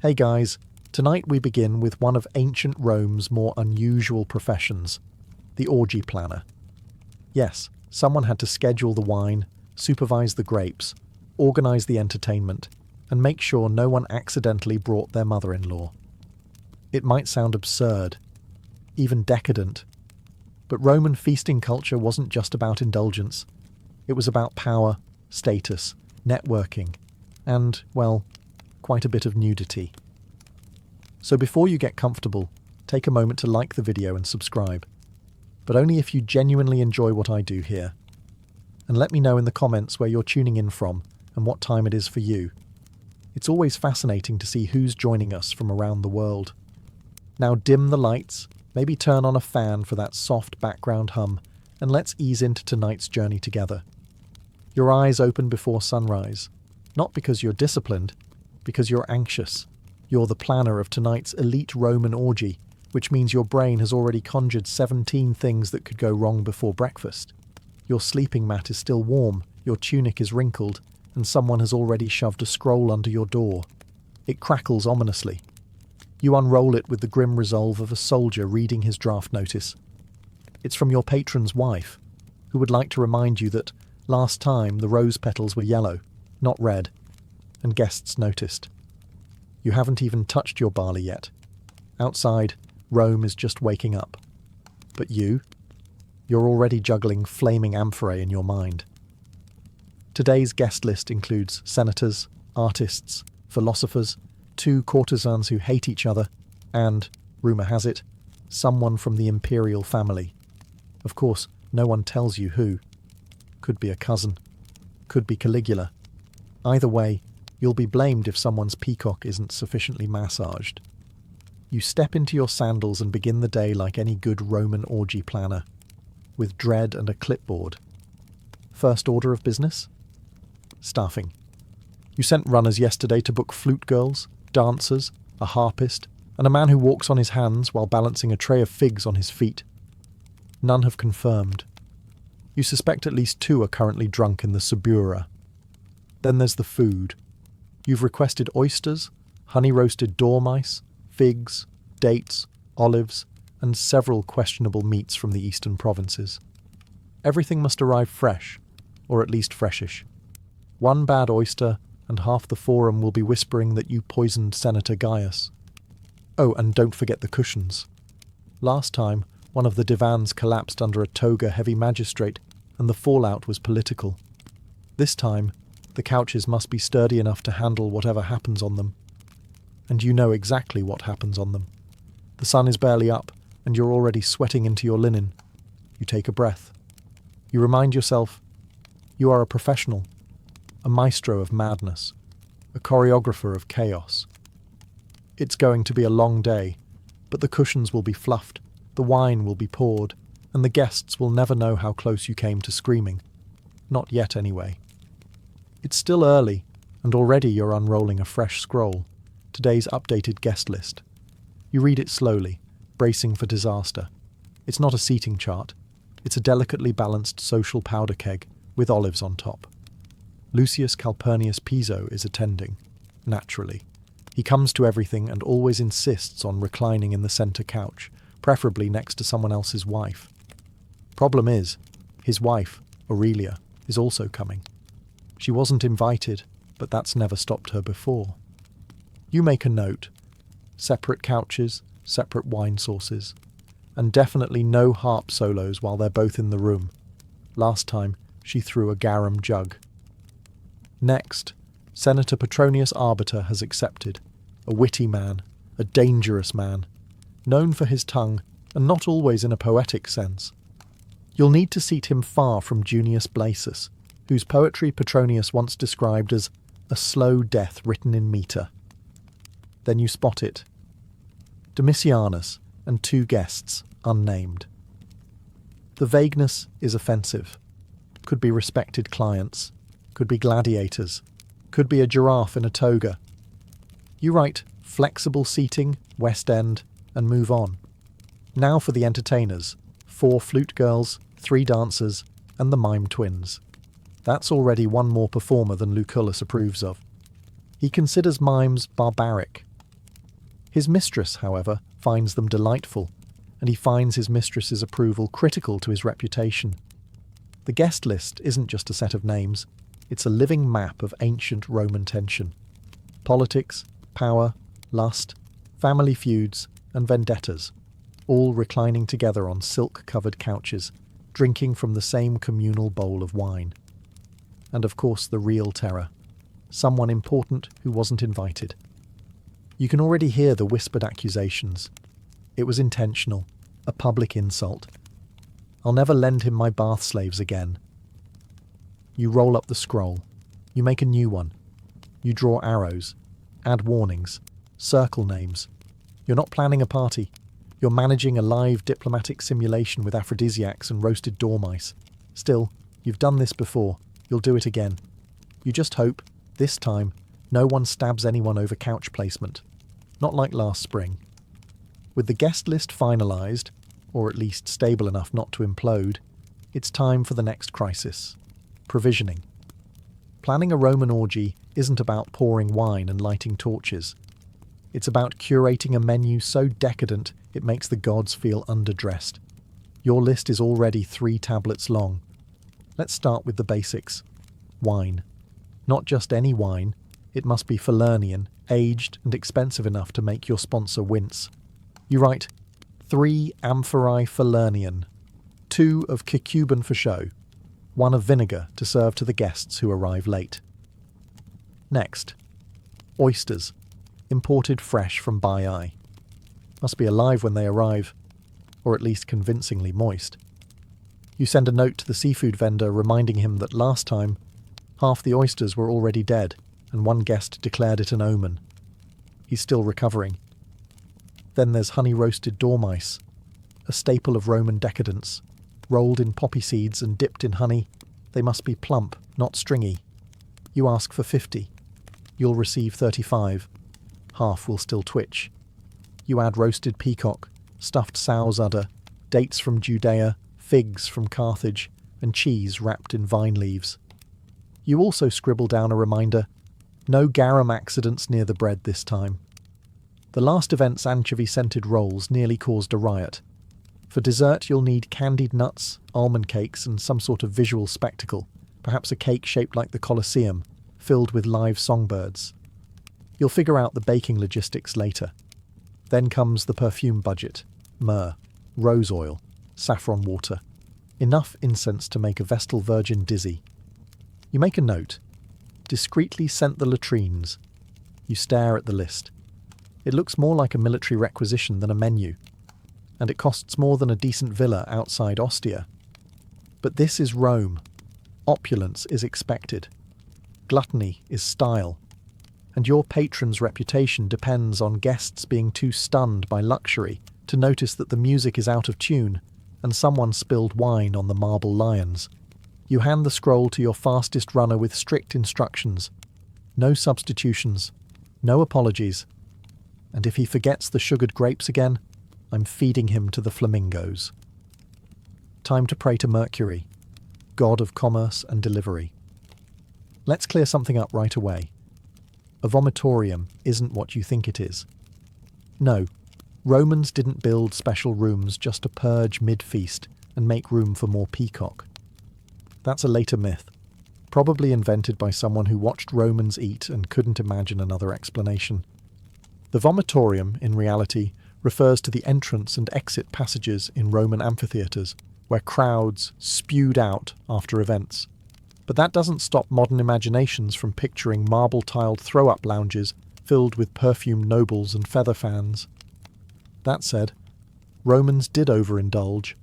Hey guys, tonight we begin with one of ancient Rome's more unusual professions, the orgy planner. Yes, someone had to schedule the wine, supervise the grapes, organize the entertainment, and make sure no one accidentally brought their mother-in-law. It might sound absurd, even decadent, but Roman feasting culture wasn't just about indulgence. It was about power, status, networking, and, well, quite a bit of nudity. So before you get comfortable, take a moment to like the video and subscribe, but only if you genuinely enjoy what I do here. And let me know in the comments where you're tuning in from and what time it is for you. It's always fascinating to see who's joining us from around the world. Now dim the lights, maybe turn on a fan for that soft background hum, and let's ease into tonight's journey together. Your eyes open before sunrise, not because you're disciplined, because you're anxious. You're the planner of tonight's elite Roman orgy, which means your brain has already conjured 17 things that could go wrong before breakfast. Your sleeping mat is still warm, your tunic is wrinkled, and someone has already shoved a scroll under your door. It crackles ominously. You unroll it with the grim resolve of a soldier reading his draft notice. It's from your patron's wife, who would like to remind you that last time the rose petals were yellow, not red, and guests noticed. You haven't even touched your barley yet. Outside, Rome is just waking up. But you're already juggling flaming amphorae in your mind. Today's guest list includes senators, artists, philosophers, 2 courtesans who hate each other, and, rumour has it, someone from the imperial family. Of course, no one tells you who. Could be a cousin. Could be Caligula. Either way, you'll be blamed if someone's peacock isn't sufficiently massaged. You step into your sandals and begin the day like any good Roman orgy planner, with dread and a clipboard. First order of business? Staffing. You sent runners yesterday to book flute girls, dancers, a harpist, and a man who walks on his hands while balancing a tray of figs on his feet. None have confirmed. You suspect at least 2 are currently drunk in the Subura. Then there's the food. You've requested oysters, honey-roasted dormice, figs, dates, olives, and several questionable meats from the eastern provinces. Everything must arrive fresh, or at least freshish. 1 bad oyster, and half the forum will be whispering that you poisoned Senator Gaius. Oh, and don't forget the cushions. Last time, one of the divans collapsed under a toga-heavy magistrate, and the fallout was political. This time, the couches must be sturdy enough to handle whatever happens on them. And you know exactly what happens on them. The sun is barely up, and you're already sweating into your linen. You take a breath. You remind yourself, you are a professional, a maestro of madness, a choreographer of chaos. It's going to be a long day, but the cushions will be fluffed, the wine will be poured, and the guests will never know how close you came to screaming. Not yet, anyway. It's still early, and already you're unrolling a fresh scroll, today's updated guest list. You read it slowly, bracing for disaster. It's not a seating chart. It's a delicately balanced social powder keg with olives on top. Lucius Calpurnius Piso is attending, naturally. He comes to everything and always insists on reclining in the centre couch, preferably next to someone else's wife. Problem is, his wife, Aurelia, is also coming. She wasn't invited, but that's never stopped her before. You make a note. Separate couches, separate wine sources, and definitely no harp solos while they're both in the room. Last time, she threw a garum jug. Next, Senator Petronius Arbiter has accepted. A witty man, a dangerous man, known for his tongue, and not always in a poetic sense. You'll need to seat him far from Junius Blasus, whose poetry Petronius once described as a slow death written in metre. Then you spot it. Domitianus and 2 guests, unnamed. The vagueness is offensive. Could be respected clients, could be gladiators, could be a giraffe in a toga. You write flexible seating, West End, and move on. Now for the entertainers, 4 flute girls, 3 dancers, and the mime twins. That's already one more performer than Lucullus approves of. He considers mimes barbaric, His mistress, however, finds them delightful, and he finds his mistress's approval critical to his reputation. The guest list isn't just a set of names, it's a living map of ancient Roman tension. Politics, power, lust, family feuds, and vendettas, all reclining together on silk-covered couches, drinking from the same communal bowl of wine. And of course the real terror, someone important who wasn't invited. You can already hear the whispered accusations. It was intentional, a public insult. I'll never lend him my bath slaves again. You roll up the scroll. You make a new one. You draw arrows, add warnings, circle names. You're not planning a party. You're managing a live diplomatic simulation with aphrodisiacs and roasted dormice. Still, you've done this before. You'll do it again. You just hope, this time, no one stabs anyone over couch placement. Not like last spring. With the guest list finalised, or at least stable enough not to implode, it's time for the next crisis. Provisioning. Planning a Roman orgy isn't about pouring wine and lighting torches. It's about curating a menu so decadent it makes the gods feel underdressed. Your list is already 3 tablets long. Let's start with the basics. Wine. Not just any wine, it must be Falernian, aged and expensive enough to make your sponsor wince. You write 3 amphorae Falernian, 2 of Cacuban for show, 1 of vinegar to serve to the guests who arrive late. Next, oysters, imported fresh from Baiae. Must be alive when they arrive, or at least convincingly moist. You send a note to the seafood vendor reminding him that last time, half the oysters were already dead, and one guest declared it an omen. He's still recovering. Then there's honey-roasted dormice, a staple of Roman decadence. Rolled in poppy seeds and dipped in honey, they must be plump, not stringy. You ask for 50. You'll receive 35. Half will still twitch. You add roasted peacock, stuffed sow's udder, dates from Judea, figs from Carthage, and cheese wrapped in vine leaves. You also scribble down a reminder, no garum accidents near the bread this time. The last event's anchovy-scented rolls nearly caused a riot. For dessert you'll need candied nuts, almond cakes and some sort of visual spectacle, perhaps a cake shaped like the Colosseum, filled with live songbirds. You'll figure out the baking logistics later. Then comes the perfume budget. Myrrh, rose oil, saffron water. Enough incense to make a Vestal Virgin dizzy. You make a note. Discreetly scent the latrines. You stare at the list. It looks more like a military requisition than a menu. And it costs more than a decent villa outside Ostia. But this is Rome. Opulence is expected. Gluttony is style. And your patron's reputation depends on guests being too stunned by luxury to notice that the music is out of tune and someone spilled wine on the marble lions. You hand the scroll to your fastest runner with strict instructions. No substitutions. No apologies. And if he forgets the sugared grapes again, I'm feeding him to the flamingos. Time to pray to Mercury, god of commerce and delivery. Let's clear something up right away. A vomitorium isn't what you think it is. No, Romans didn't build special rooms just to purge mid-feast and make room for more peacock. That's a later myth, probably invented by someone who watched Romans eat and couldn't imagine another explanation. The vomitorium, in reality, refers to the entrance and exit passages in Roman amphitheatres, where crowds spewed out after events. But that doesn't stop modern imaginations from picturing marble-tiled throw-up lounges filled with perfumed nobles and feather fans. That said, Romans did overindulge,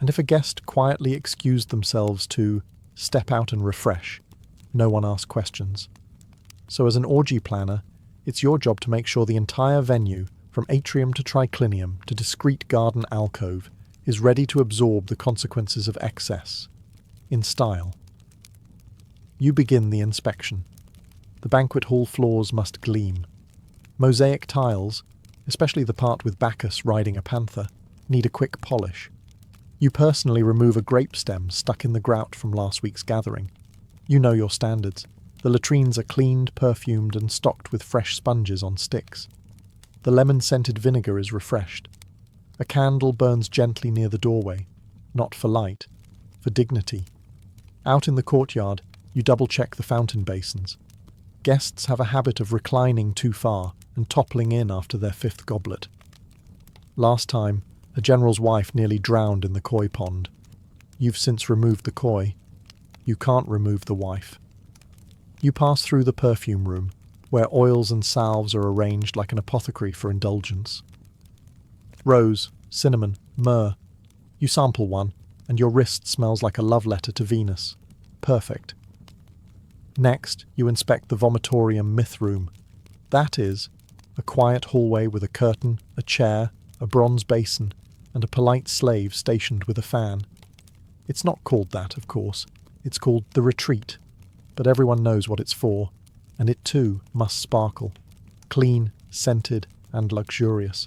and if a guest quietly excused themselves to step out and refresh, no one asked questions. So as an orgy planner, it's your job to make sure the entire venue, from atrium to triclinium to discreet garden alcove, is ready to absorb the consequences of excess, in style. You begin the inspection. The banquet hall floors must gleam. Mosaic tiles, especially the part with Bacchus riding a panther, need a quick polish. You personally remove a grape stem stuck in the grout from last week's gathering. You know your standards. The latrines are cleaned, perfumed, and stocked with fresh sponges on sticks. The lemon-scented vinegar is refreshed. A candle burns gently near the doorway, not for light, for dignity. Out in the courtyard, you double-check the fountain basins. Guests have a habit of reclining too far and toppling in after their fifth goblet. Last time, a general's wife nearly drowned in the koi pond. You've since removed the koi. You can't remove the wife. You pass through the perfume room, where oils and salves are arranged like an apothecary for indulgence. Rose, cinnamon, myrrh. You sample one, and your wrist smells like a love letter to Venus. Perfect. Next, you inspect the vomitorium myth room. That is, a quiet hallway with a curtain, a chair, a bronze basin, and a polite slave stationed with a fan. It's not called that, of course. It's called the retreat, but everyone knows what it's for, and it too must sparkle, clean, scented, and luxurious.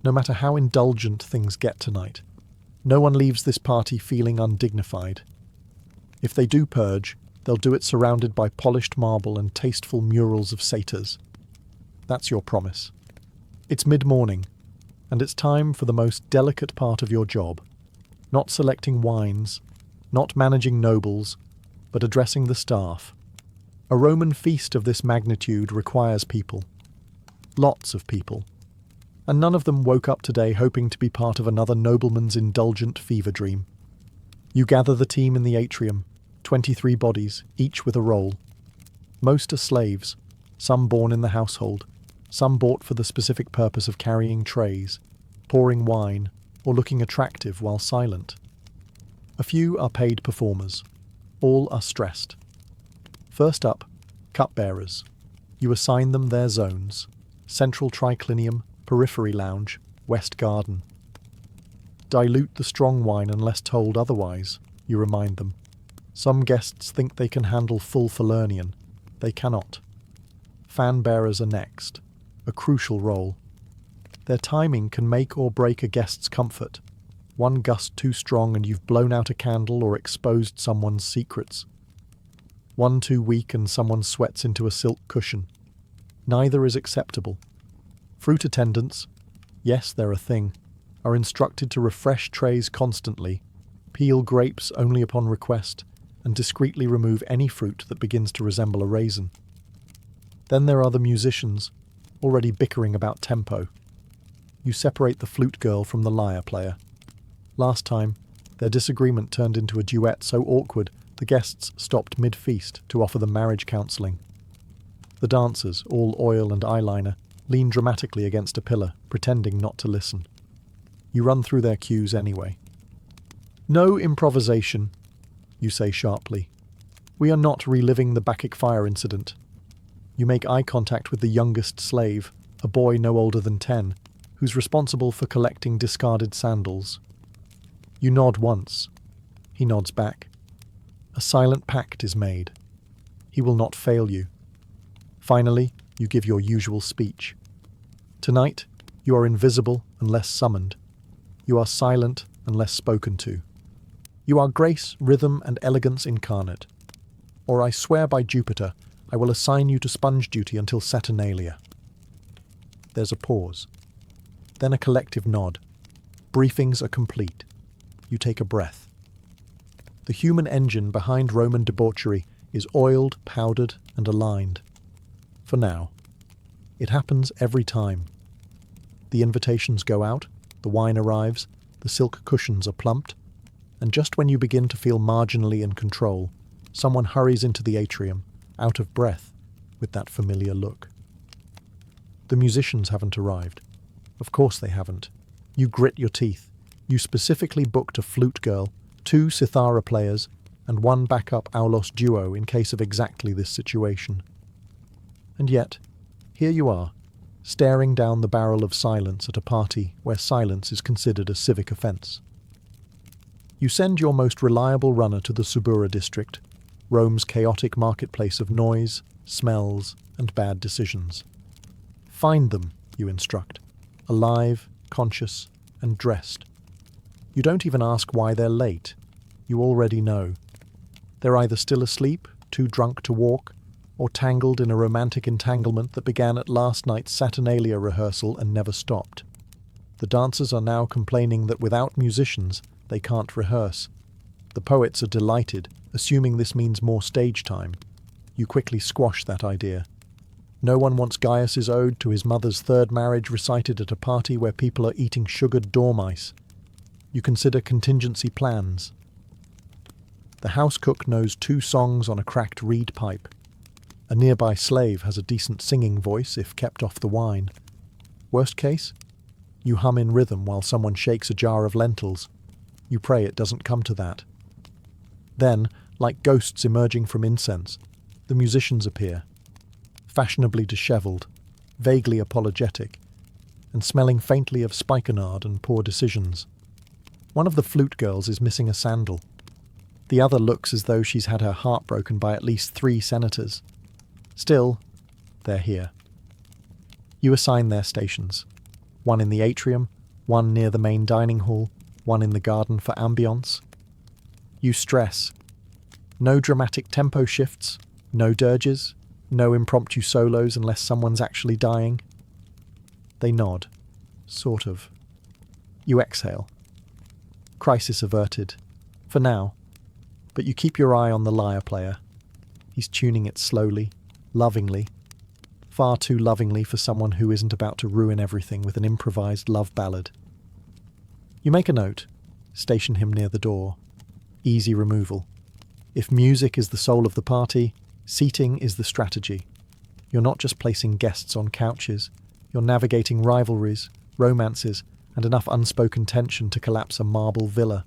No matter how indulgent things get tonight, no one leaves this party feeling undignified. If they do purge, they'll do it surrounded by polished marble and tasteful murals of satyrs. That's your promise. It's mid-morning, and it's time for the most delicate part of your job. Not selecting wines, not managing nobles, but addressing the staff. A Roman feast of this magnitude requires people. Lots of people. And none of them woke up today hoping to be part of another nobleman's indulgent fever dream. You gather the team in the atrium, 23 bodies, each with a role. Most are slaves, some born in the household, some bought for the specific purpose of carrying trays, pouring wine, or looking attractive while silent. A few are paid performers. All are stressed. First up, cupbearers. You assign them their zones: central triclinium, periphery lounge, west garden. Dilute the strong wine unless told otherwise, you remind them. Some guests think they can handle full Falernian. They cannot. Fan bearers are next, a crucial role. Their timing can make or break a guest's comfort. One gust too strong and you've blown out a candle or exposed someone's secrets. One too weak and someone sweats into a silk cushion. Neither is acceptable. Fruit attendants, yes, they're a thing, are instructed to refresh trays constantly, peel grapes only upon request, and discreetly remove any fruit that begins to resemble a raisin. Then there are the musicians, already bickering about tempo. You separate the flute girl from the lyre player. Last time, their disagreement turned into a duet so awkward the guests stopped mid-feast to offer them marriage counselling. The dancers, all oil and eyeliner, lean dramatically against a pillar, pretending not to listen. You run through their cues anyway. No improvisation, you say sharply. We are not reliving the Bacchic fire incident. You make eye contact with the youngest slave, a boy no older than 10, who's responsible for collecting discarded sandals. You nod once. He nods back. A silent pact is made. He will not fail you. Finally, you give your usual speech. Tonight, you are invisible unless summoned. You are silent unless spoken to. You are grace, rhythm, and elegance incarnate. Or I swear by Jupiter, I will assign you to sponge duty until Saturnalia. There's a pause. Then a collective nod. Briefings are complete. You take a breath. The human engine behind Roman debauchery is oiled, powdered, and aligned. For now. It happens every time. The invitations go out, the wine arrives, the silk cushions are plumped, and just when you begin to feel marginally in control, someone hurries into the atrium, out of breath, with that familiar look. The musicians haven't arrived. Of course they haven't. You grit your teeth. You specifically booked a flute girl, 2 cithara players, and 1 backup aulos duo in case of exactly this situation. And yet, here you are, staring down the barrel of silence at a party where silence is considered a civic offence. You send your most reliable runner to the Subura district, Rome's chaotic marketplace of noise, smells, and bad decisions. Find them, you instruct, alive, conscious, and dressed. You don't even ask why they're late. You already know. They're either still asleep, too drunk to walk, or tangled in a romantic entanglement that began at last night's Saturnalia rehearsal and never stopped. The dancers are now complaining that without musicians, they can't rehearse. The poets are delighted, assuming this means more stage time. You quickly squash that idea. No one wants Gaius's ode to his mother's third marriage recited at a party where people are eating sugared dormice. You consider contingency plans. The house cook knows 2 songs on a cracked reed pipe. A nearby slave has a decent singing voice if kept off the wine. Worst case? You hum in rhythm while someone shakes a jar of lentils. You pray it doesn't come to that. Then, like ghosts emerging from incense, the musicians appear, fashionably dishevelled, vaguely apologetic, and smelling faintly of spikenard and poor decisions. One of the flute girls is missing a sandal. The other looks as though she's had her heart broken by at least 3 senators. Still, they're here. You assign their stations. One in the atrium, one near the main dining hall, one in the garden for ambience. You stress. No dramatic tempo shifts, no dirges, no impromptu solos unless someone's actually dying. They nod. Sort of. You exhale. Crisis averted. For now. But you keep your eye on the lyre player. He's tuning it slowly, lovingly. Far too lovingly for someone who isn't about to ruin everything with an improvised love ballad. You make a note. Station him near the door. Easy removal. If music is the soul of the party, seating is the strategy. You're not just placing guests on couches. You're navigating rivalries, romances, and enough unspoken tension to collapse a marble villa.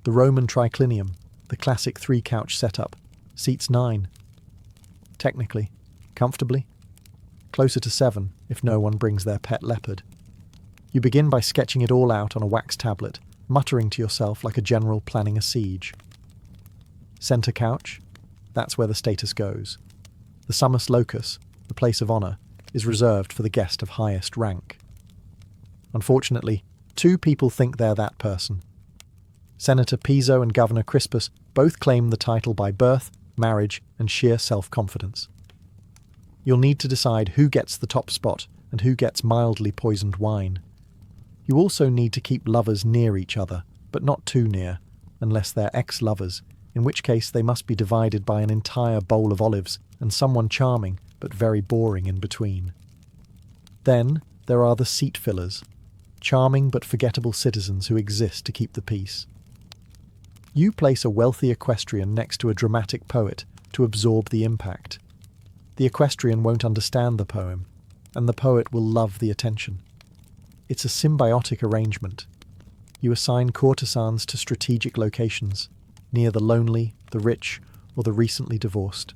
The Roman triclinium, the classic 3-couch setup, seats 9. Technically. Comfortably. Closer to 7 if no one brings their pet leopard. You begin by sketching it all out on a wax tablet, muttering to yourself like a general planning a siege. Centre couch? That's where the status goes. The summus locus, the place of honour, is reserved for the guest of highest rank. Unfortunately, 2 people think they're that person. Senator Piso and Governor Crispus both claim the title by birth, marriage, and sheer self-confidence. You'll need to decide who gets the top spot and who gets mildly poisoned wine. You also need to keep lovers near each other, but not too near, unless they're ex-lovers, in which case they must be divided by an entire bowl of olives and someone charming but very boring in between. Then there are the seat fillers, charming but forgettable citizens who exist to keep the peace. You place a wealthy equestrian next to a dramatic poet to absorb the impact. The equestrian won't understand the poem, and the poet will love the attention. It's a symbiotic arrangement. You assign courtesans to strategic locations, near the lonely, the rich, or the recently divorced.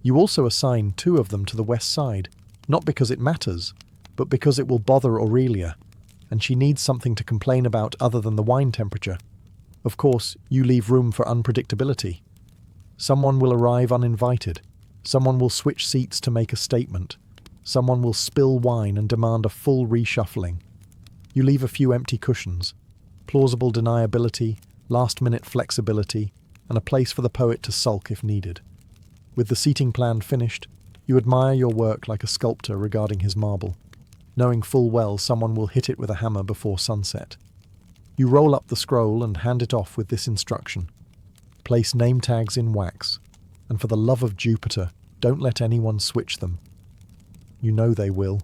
You also assign 2 of them to the west side, not because it matters, but because it will bother Aurelia, and she needs something to complain about other than the wine temperature. Of course, you leave room for unpredictability. Someone will arrive uninvited. Someone will switch seats to make a statement. Someone will spill wine and demand a full reshuffling. You leave a few empty cushions, plausible deniability, last-minute flexibility, and a place for the poet to sulk if needed. With the seating plan finished, you admire your work like a sculptor regarding his marble, knowing full well someone will hit it with a hammer before sunset. You roll up the scroll and hand it off with this instruction. Place name tags in wax, and for the love of Jupiter, don't let anyone switch them. You know they will,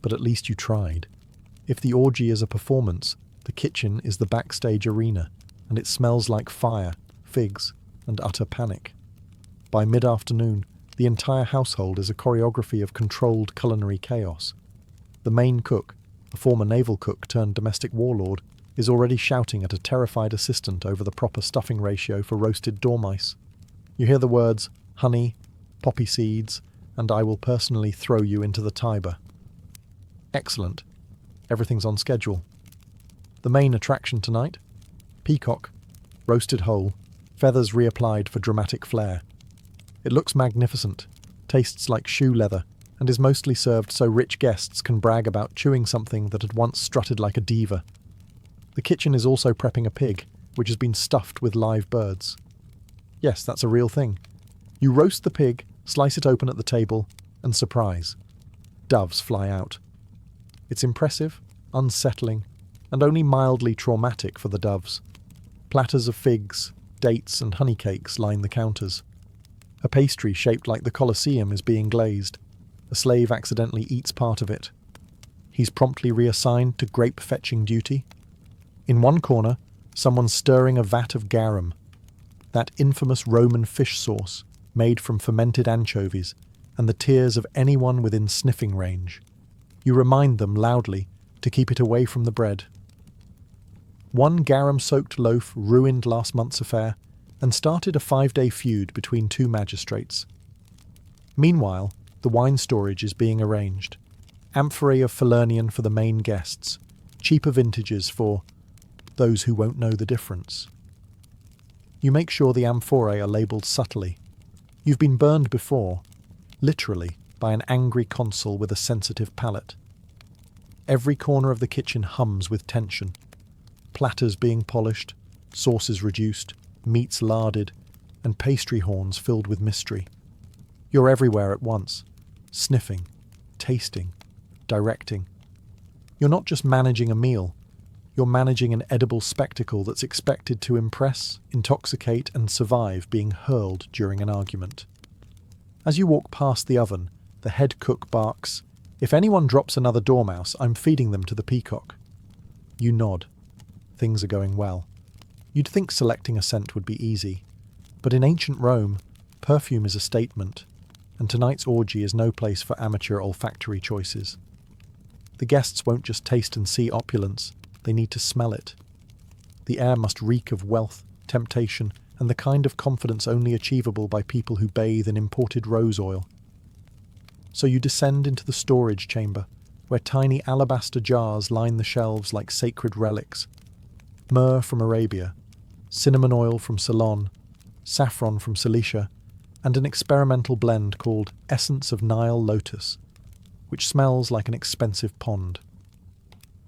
but at least you tried. If the orgy is a performance, the kitchen is the backstage arena, and it smells like fire, figs, and utter panic. By mid-afternoon, the entire household is a choreography of controlled culinary chaos. The main cook, a former naval cook turned domestic warlord, is already shouting at a terrified assistant over the proper stuffing ratio for roasted dormice. You hear the words, honey, poppy seeds, and I will personally throw you into the Tiber. Excellent. Everything's on schedule. The main attraction tonight? Peacock, roasted whole, feathers reapplied for dramatic flair. It looks magnificent, tastes like shoe leather, and is mostly served so rich guests can brag about chewing something that had once strutted like a diva. The kitchen is also prepping a pig, which has been stuffed with live birds. Yes, that's a real thing. You roast the pig, slice it open at the table, and surprise. Doves fly out. It's impressive, unsettling, and only mildly traumatic for the doves. Platters of figs, dates, and honey cakes line the counters. A pastry shaped like the Colosseum is being glazed. A slave accidentally eats part of it. He's promptly reassigned to grape-fetching duty. In one corner, someone's stirring a vat of garum, that infamous Roman fish sauce made from fermented anchovies and the tears of anyone within sniffing range. You remind them loudly to keep it away from the bread. One garum-soaked loaf ruined last month's affair and started a 5-day feud between two magistrates. Meanwhile, the wine storage is being arranged. Amphorae of Falernian for the main guests, cheaper vintages for those who won't know the difference. You make sure the amphorae are labelled subtly. You've been burned before, literally, by an angry consul with a sensitive palate. Every corner of the kitchen hums with tension. Platters being polished, sauces reduced, meats larded, and pastry horns filled with mystery. You're everywhere at once, sniffing, tasting, directing. You're not just managing a meal, you're managing an edible spectacle that's expected to impress, intoxicate, and survive being hurled during an argument. As you walk past the oven, the head cook barks, "If anyone drops another dormouse, I'm feeding them to the peacock." You nod. Things are going well. You'd think selecting a scent would be easy, but in ancient Rome, perfume is a statement, and tonight's orgy is no place for amateur olfactory choices. The guests won't just taste and see opulence, they need to smell it. The air must reek of wealth, temptation, and the kind of confidence only achievable by people who bathe in imported rose oil. So you descend into the storage chamber, where tiny alabaster jars line the shelves like sacred relics. Myrrh from Arabia, cinnamon oil from Ceylon, saffron from Cilicia, and an experimental blend called Essence of Nile Lotus, which smells like an expensive pond.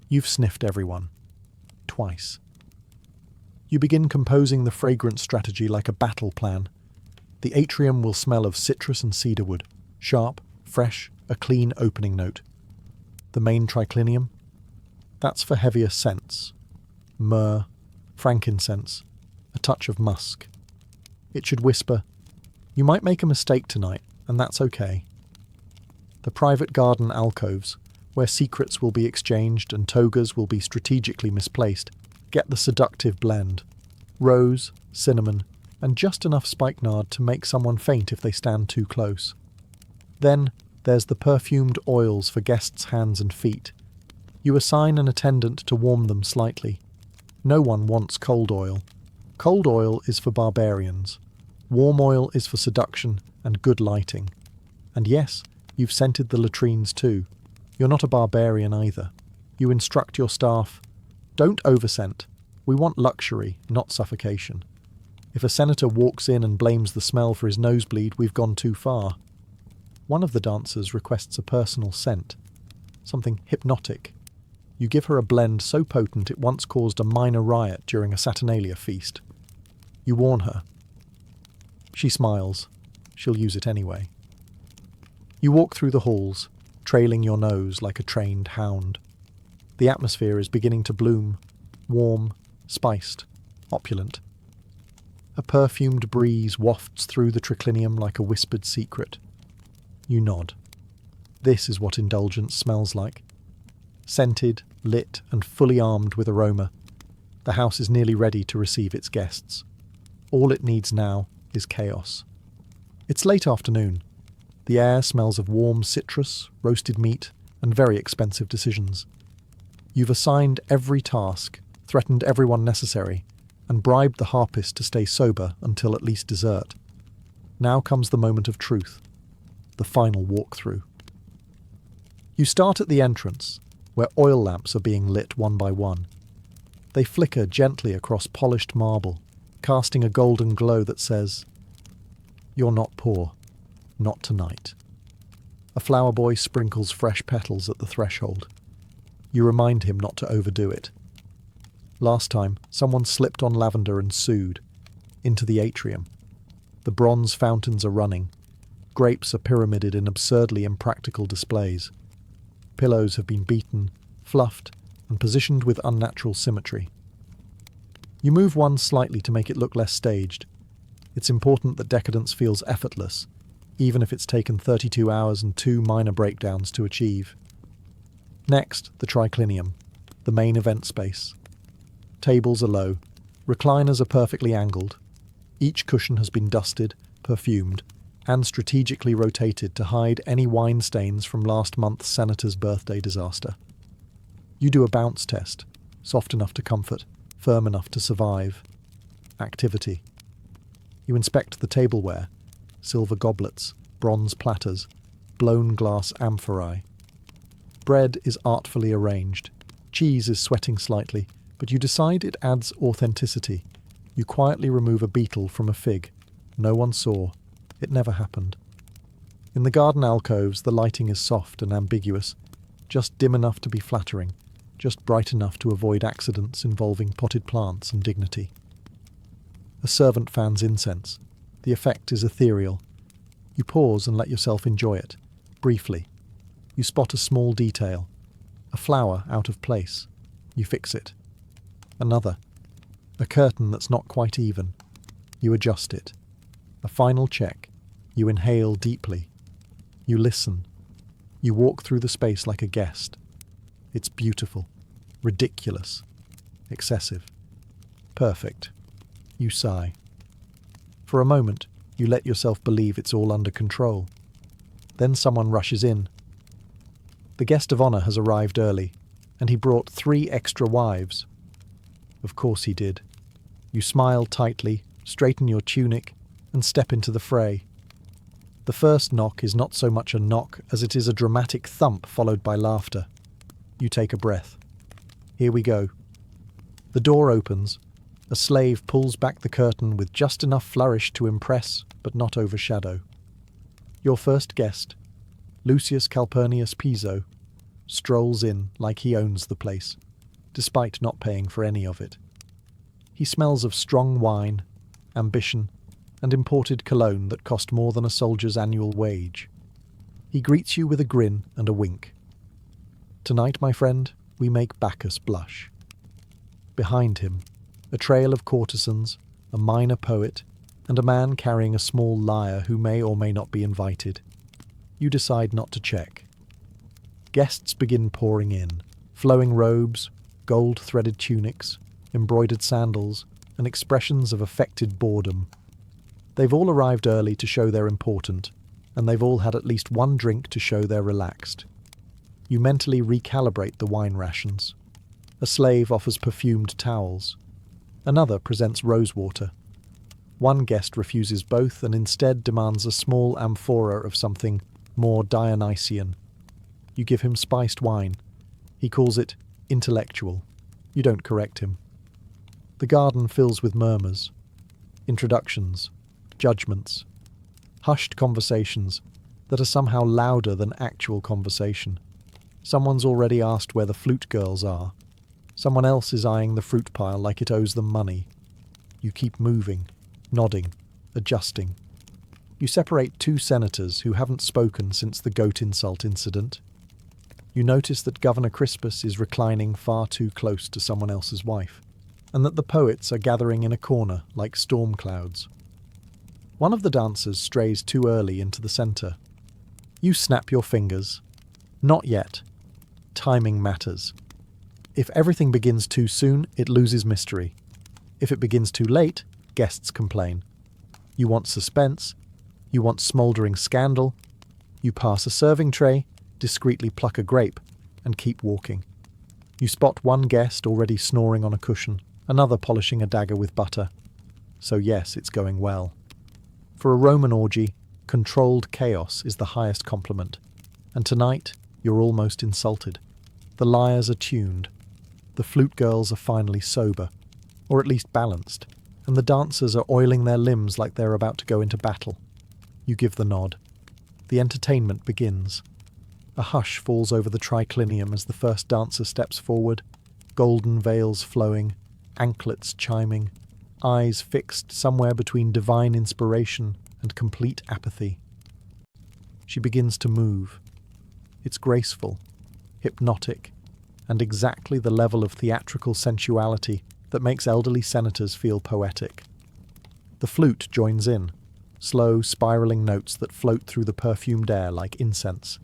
You've sniffed everyone. Twice. You begin composing the fragrance strategy like a battle plan. The atrium will smell of citrus and cedarwood, sharp, fresh, a clean opening note. The main triclinium? That's for heavier scents. Myrrh, frankincense, a touch of musk. It should whisper, "You might make a mistake tonight, and that's okay." The private garden alcoves, where secrets will be exchanged and togas will be strategically misplaced, get the seductive blend. Rose, cinnamon, and just enough spikenard to make someone faint if they stand too close. Then there's the perfumed oils for guests' hands and feet. You assign an attendant to warm them slightly. No one wants cold oil. Cold oil is for barbarians. Warm oil is for seduction and good lighting. And yes, you've scented the latrines too. You're not a barbarian either. You instruct your staff, "Don't overscent. We want luxury, not suffocation. If a senator walks in and blames the smell for his nosebleed, we've gone too far." One of the dancers requests a personal scent, something hypnotic. You give her a blend so potent it once caused a minor riot during a Saturnalia feast. You warn her. She smiles. She'll use it anyway. You walk through the halls, trailing your nose like a trained hound. The atmosphere is beginning to bloom, warm, spiced, opulent. A perfumed breeze wafts through the triclinium like a whispered secret. You nod. This is what indulgence smells like. Scented, lit, and fully armed with aroma, the house is nearly ready to receive its guests. All it needs now is chaos. It's late afternoon. The air smells of warm citrus, roasted meat, and very expensive decisions. You've assigned every task, threatened everyone necessary, and bribed the harpist to stay sober until at least dessert. Now comes the moment of truth, the final walkthrough. You start at the entrance, where oil lamps are being lit one by one. They flicker gently across polished marble, casting a golden glow that says, "You're not poor, not tonight." A flower boy sprinkles fresh petals at the threshold. You remind him not to overdo it. Last time, someone slipped on lavender and sued. Into the atrium. The bronze fountains are running. Grapes are pyramided in absurdly impractical displays. Pillows have been beaten, fluffed, and positioned with unnatural symmetry. You move one slightly to make it look less staged. It's important that decadence feels effortless, even if it's taken 32 hours and 2 minor breakdowns to achieve. Next, the triclinium, the main event space. Tables are low, recliners are perfectly angled. Each cushion has been dusted, perfumed, and strategically rotated to hide any wine stains from last month's senator's birthday disaster. You do a bounce test, soft enough to comfort, firm enough to survive. Activity. You inspect the tableware, silver goblets, bronze platters, blown glass amphorae. Bread is artfully arranged. Cheese is sweating slightly, but you decide it adds authenticity. You quietly remove a beetle from a fig. No one saw. It never happened. In the garden alcoves, the lighting is soft and ambiguous, just dim enough to be flattering, just bright enough to avoid accidents involving potted plants and dignity. A servant fans incense. The effect is ethereal. You pause and let yourself enjoy it, briefly. You spot a small detail. A flower out of place. You fix it. Another. A curtain that's not quite even. You adjust it. A final check. You inhale deeply. You listen. You walk through the space like a guest. It's beautiful. Ridiculous. Excessive. Perfect. You sigh. For a moment, you let yourself believe it's all under control. Then someone rushes in. The guest of honor has arrived early, and he brought 3 extra wives. Of course he did. You smile tightly, straighten your tunic, and step into the fray. The first knock is not so much a knock as it is a dramatic thump followed by laughter. You take a breath. Here we go. The door opens. A slave pulls back the curtain with just enough flourish to impress, but not overshadow. Your first guest, Lucius Calpurnius Piso, strolls in like he owns the place, despite not paying for any of it. He smells of strong wine, ambition, and imported cologne that cost more than a soldier's annual wage. He greets you with a grin and a wink. Tonight, my friend, we make Bacchus blush. Behind him, a trail of courtesans, a minor poet, and a man carrying a small lyre who may or may not be invited. You decide not to check. Guests begin pouring in, flowing robes, gold-threaded tunics, embroidered sandals, and expressions of affected boredom. They've all arrived early to show they're important, and they've all had at least one drink to show they're relaxed. You mentally recalibrate the wine rations. A slave offers perfumed towels. Another presents rosewater. One guest refuses both and instead demands a small amphora of something more Dionysian. You give him spiced wine. He calls it intellectual. You don't correct him. The garden fills with murmurs, introductions, judgments, hushed conversations that are somehow louder than actual conversation. Someone's already asked where the flute girls are. Someone else is eyeing the fruit pile like it owes them money. You keep moving, nodding, adjusting. You separate 2 senators who haven't spoken since the goat insult incident. You notice that Governor Crispus is reclining far too close to someone else's wife, and that the poets are gathering in a corner like storm clouds. One of the dancers strays too early into the centre. You snap your fingers. Not yet. Timing matters. If everything begins too soon, it loses mystery. If it begins too late, guests complain. You want suspense. You want smouldering scandal. You pass a serving tray, discreetly pluck a grape, and keep walking. You spot one guest already snoring on a cushion, another polishing a dagger with butter. So yes, it's going well. For a Roman orgy, controlled chaos is the highest compliment. And tonight, you're almost insulted. The lyres are tuned. The flute girls are finally sober, or at least balanced, and the dancers are oiling their limbs like they're about to go into battle. You give the nod. The entertainment begins. A hush falls over the triclinium as the first dancer steps forward, golden veils flowing, anklets chiming, eyes fixed somewhere between divine inspiration and complete apathy. She begins to move. It's graceful, hypnotic, and exactly the level of theatrical sensuality that makes elderly senators feel poetic. The flute joins in, slow, spiraling notes that float through the perfumed air like incense.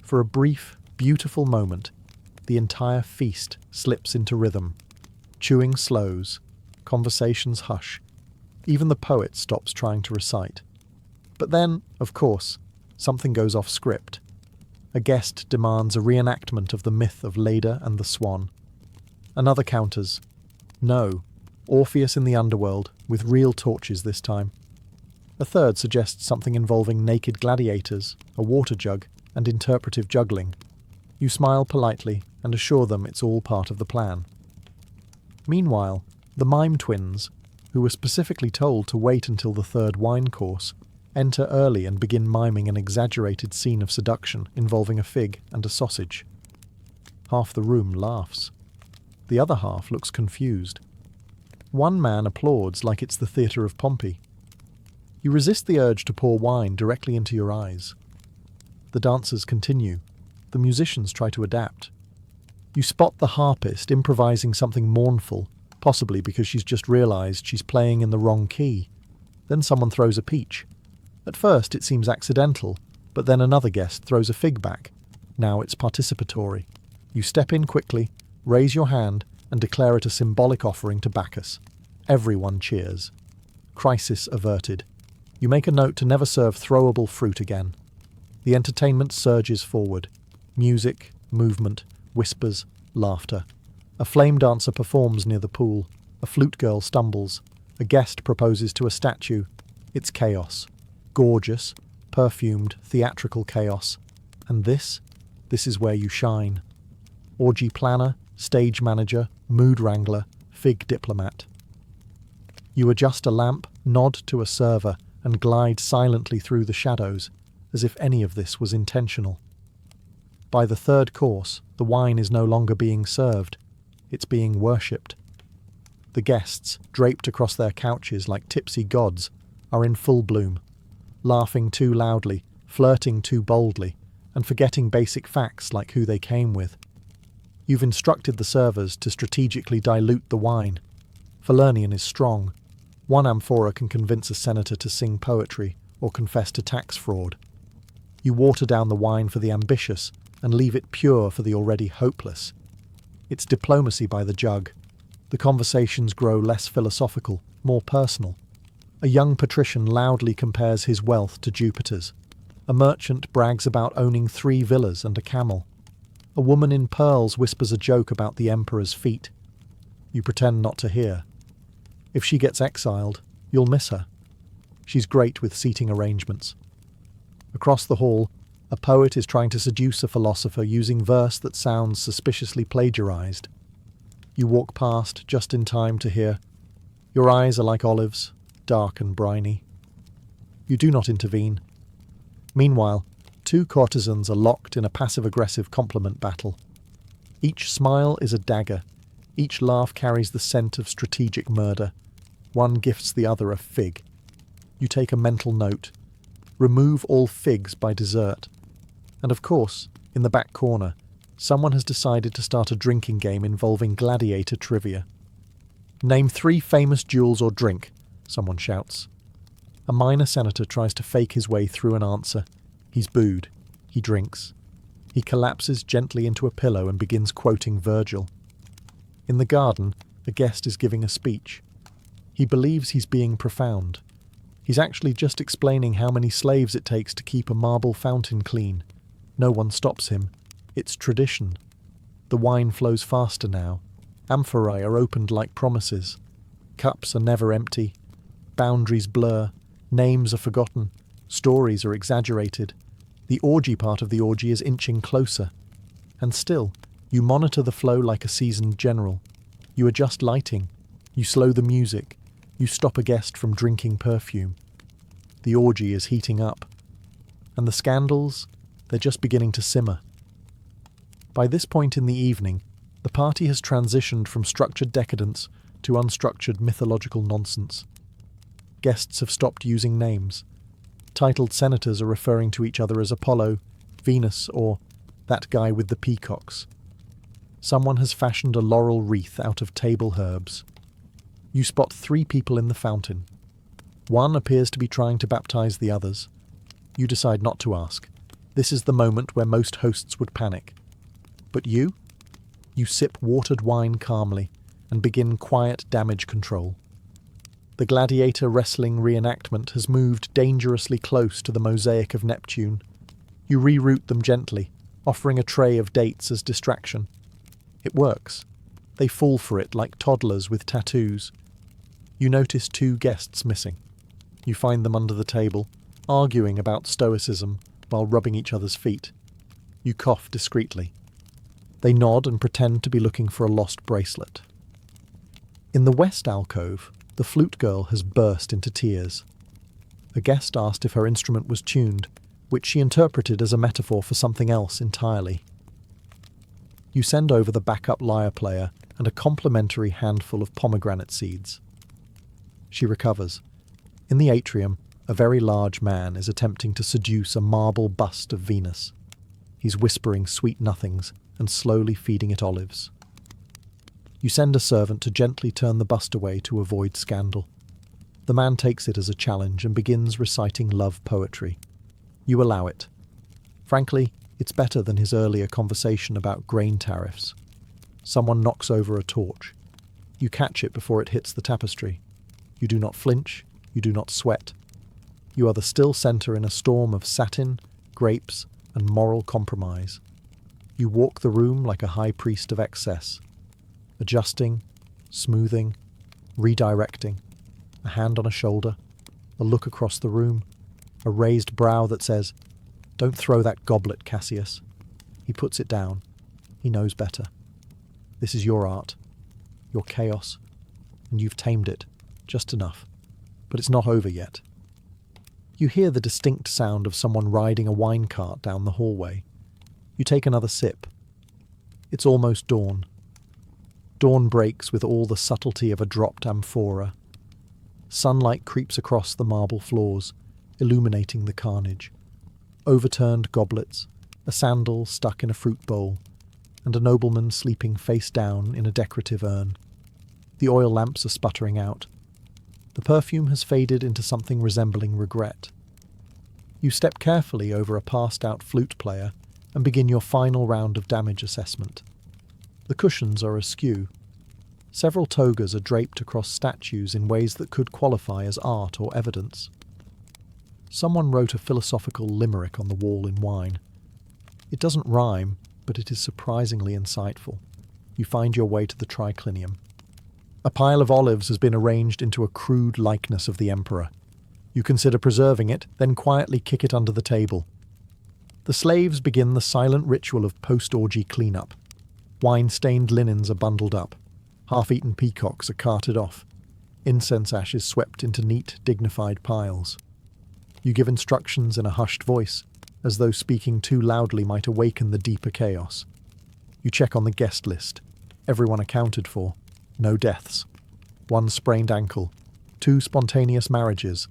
For a brief, beautiful moment, the entire feast slips into rhythm. Chewing slows, conversations hush, even the poet stops trying to recite. But then, of course, something goes off script. A guest demands a reenactment of the myth of Leda and the Swan. Another counters, no, Orpheus in the underworld, with real torches this time. A third suggests something involving naked gladiators, a water jug, and interpretive juggling. You smile politely and assure them it's all part of the plan. Meanwhile, the mime twins, who were specifically told to wait until the third wine course, enter early and begin miming an exaggerated scene of seduction involving a fig and a sausage. Half the room laughs. The other half looks confused. One man applauds like it's the theatre of Pompey. You resist the urge to pour wine directly into your eyes. The dancers continue. The musicians try to adapt. You spot the harpist improvising something mournful, possibly because she's just realised she's playing in the wrong key. Then someone throws a peach. At first it seems accidental, but then another guest throws a fig back. Now it's participatory. You step in quickly, raise your hand, and declare it a symbolic offering to Bacchus. Everyone cheers. Crisis averted. You make a note to never serve throwable fruit again. The entertainment surges forward. Music, movement, whispers, laughter. A flame dancer performs near the pool. A flute girl stumbles. A guest proposes to a statue. It's chaos. Gorgeous, perfumed, theatrical chaos. And this is where you shine. Orgy planner, stage manager, mood wrangler, fig diplomat. You adjust a lamp, nod to a server, and glide silently through the shadows, as if any of this was intentional. By the third course, the wine is no longer being served. It's being worshipped. The guests, draped across their couches like tipsy gods, are in full bloom, laughing too loudly, flirting too boldly, and forgetting basic facts like who they came with. You've instructed the servers to strategically dilute the wine. Falernian is strong. One amphora can convince a senator to sing poetry or confess to tax fraud. You water down the wine for the ambitious and leave it pure for the already hopeless. It's diplomacy by the jug. The conversations grow less philosophical, more personal. A young patrician loudly compares his wealth to Jupiter's. A merchant brags about owning 3 villas and a camel. A woman in pearls whispers a joke about the emperor's feet. You pretend not to hear. If she gets exiled, you'll miss her. She's great with seating arrangements. Across the hall, a poet is trying to seduce a philosopher using verse that sounds suspiciously plagiarized. You walk past just in time to hear, "Your eyes are like olives, dark and briny." You do not intervene. Meanwhile, 2 courtesans are locked in a passive-aggressive compliment battle. Each smile is a dagger. Each laugh carries the scent of strategic murder. One gifts the other a fig. You take a mental note. Remove all figs by dessert. And of course, in the back corner, someone has decided to start a drinking game involving gladiator trivia. "Name 3 famous duels or drink," someone shouts. A minor senator tries to fake his way through an answer. He's booed. He drinks. He collapses gently into a pillow and begins quoting Virgil. In the garden, a guest is giving a speech. He believes he's being profound. He's actually just explaining how many slaves it takes to keep a marble fountain clean. No one stops him. It's tradition. The wine flows faster now. Amphorae are opened like promises. Cups are never empty. Boundaries blur. Names are forgotten. Stories are exaggerated. The orgy part of the orgy is inching closer. And still, you monitor the flow like a seasoned general. You adjust lighting. You slow the music. You stop a guest from drinking perfume. The orgy is heating up. And the scandals, they're just beginning to simmer. By this point in the evening, the party has transitioned from structured decadence to unstructured mythological nonsense. Guests have stopped using names. Titled senators are referring to each other as Apollo, Venus, or that guy with the peacocks. Someone has fashioned a laurel wreath out of table herbs. You spot 3 people in the fountain. One appears to be trying to baptize the others. You decide not to ask. This is the moment where most hosts would panic. But you? You sip watered wine calmly and begin quiet damage control. The gladiator wrestling reenactment has moved dangerously close to the mosaic of Neptune. You reroute them gently, offering a tray of dates as distraction. It works. They fall for it like toddlers with tattoos. You notice 2 guests missing. You find them under the table, arguing about stoicism while rubbing each other's feet. You cough discreetly. They nod and pretend to be looking for a lost bracelet. In the west alcove, the flute girl has burst into tears. A guest asked if her instrument was tuned, which she interpreted as a metaphor for something else entirely. You send over the backup lyre player and a complimentary handful of pomegranate seeds. She recovers. In the atrium, a very large man is attempting to seduce a marble bust of Venus. He's whispering sweet nothings and slowly feeding it olives. You send a servant to gently turn the bust away to avoid scandal. The man takes it as a challenge and begins reciting love poetry. You allow it. Frankly, it's better than his earlier conversation about grain tariffs. Someone knocks over a torch. You catch it before it hits the tapestry. You do not flinch. You do not sweat. You are the still centre in a storm of satin, grapes, and moral compromise. You walk the room like a high priest of excess, adjusting, smoothing, redirecting, a hand on a shoulder, a look across the room, a raised brow that says, "Don't throw that goblet, Cassius." He puts it down. He knows better. This is your art, your chaos, and you've tamed it, just enough. But it's not over yet. You hear the distinct sound of someone riding a wine cart down the hallway. You take another sip. It's almost dawn. Dawn breaks with all the subtlety of a dropped amphora. Sunlight creeps across the marble floors, illuminating the carnage. Overturned goblets, a sandal stuck in a fruit bowl, and a nobleman sleeping face down in a decorative urn. The oil lamps are sputtering out. The perfume has faded into something resembling regret. You step carefully over a passed-out flute player and begin your final round of damage assessment. The cushions are askew. Several togas are draped across statues in ways that could qualify as art or evidence. Someone wrote a philosophical limerick on the wall in wine. It doesn't rhyme, but it is surprisingly insightful. You find your way to the triclinium. A pile of olives has been arranged into a crude likeness of the emperor. You consider preserving it, then quietly kick it under the table. The slaves begin the silent ritual of post-orgy cleanup. Wine-stained linens are bundled up. Half-eaten peacocks are carted off. Incense ashes swept into neat, dignified piles. You give instructions in a hushed voice, as though speaking too loudly might awaken the deeper chaos. You check on the guest list. Everyone accounted for. No deaths. 1 sprained ankle. 2 spontaneous marriages.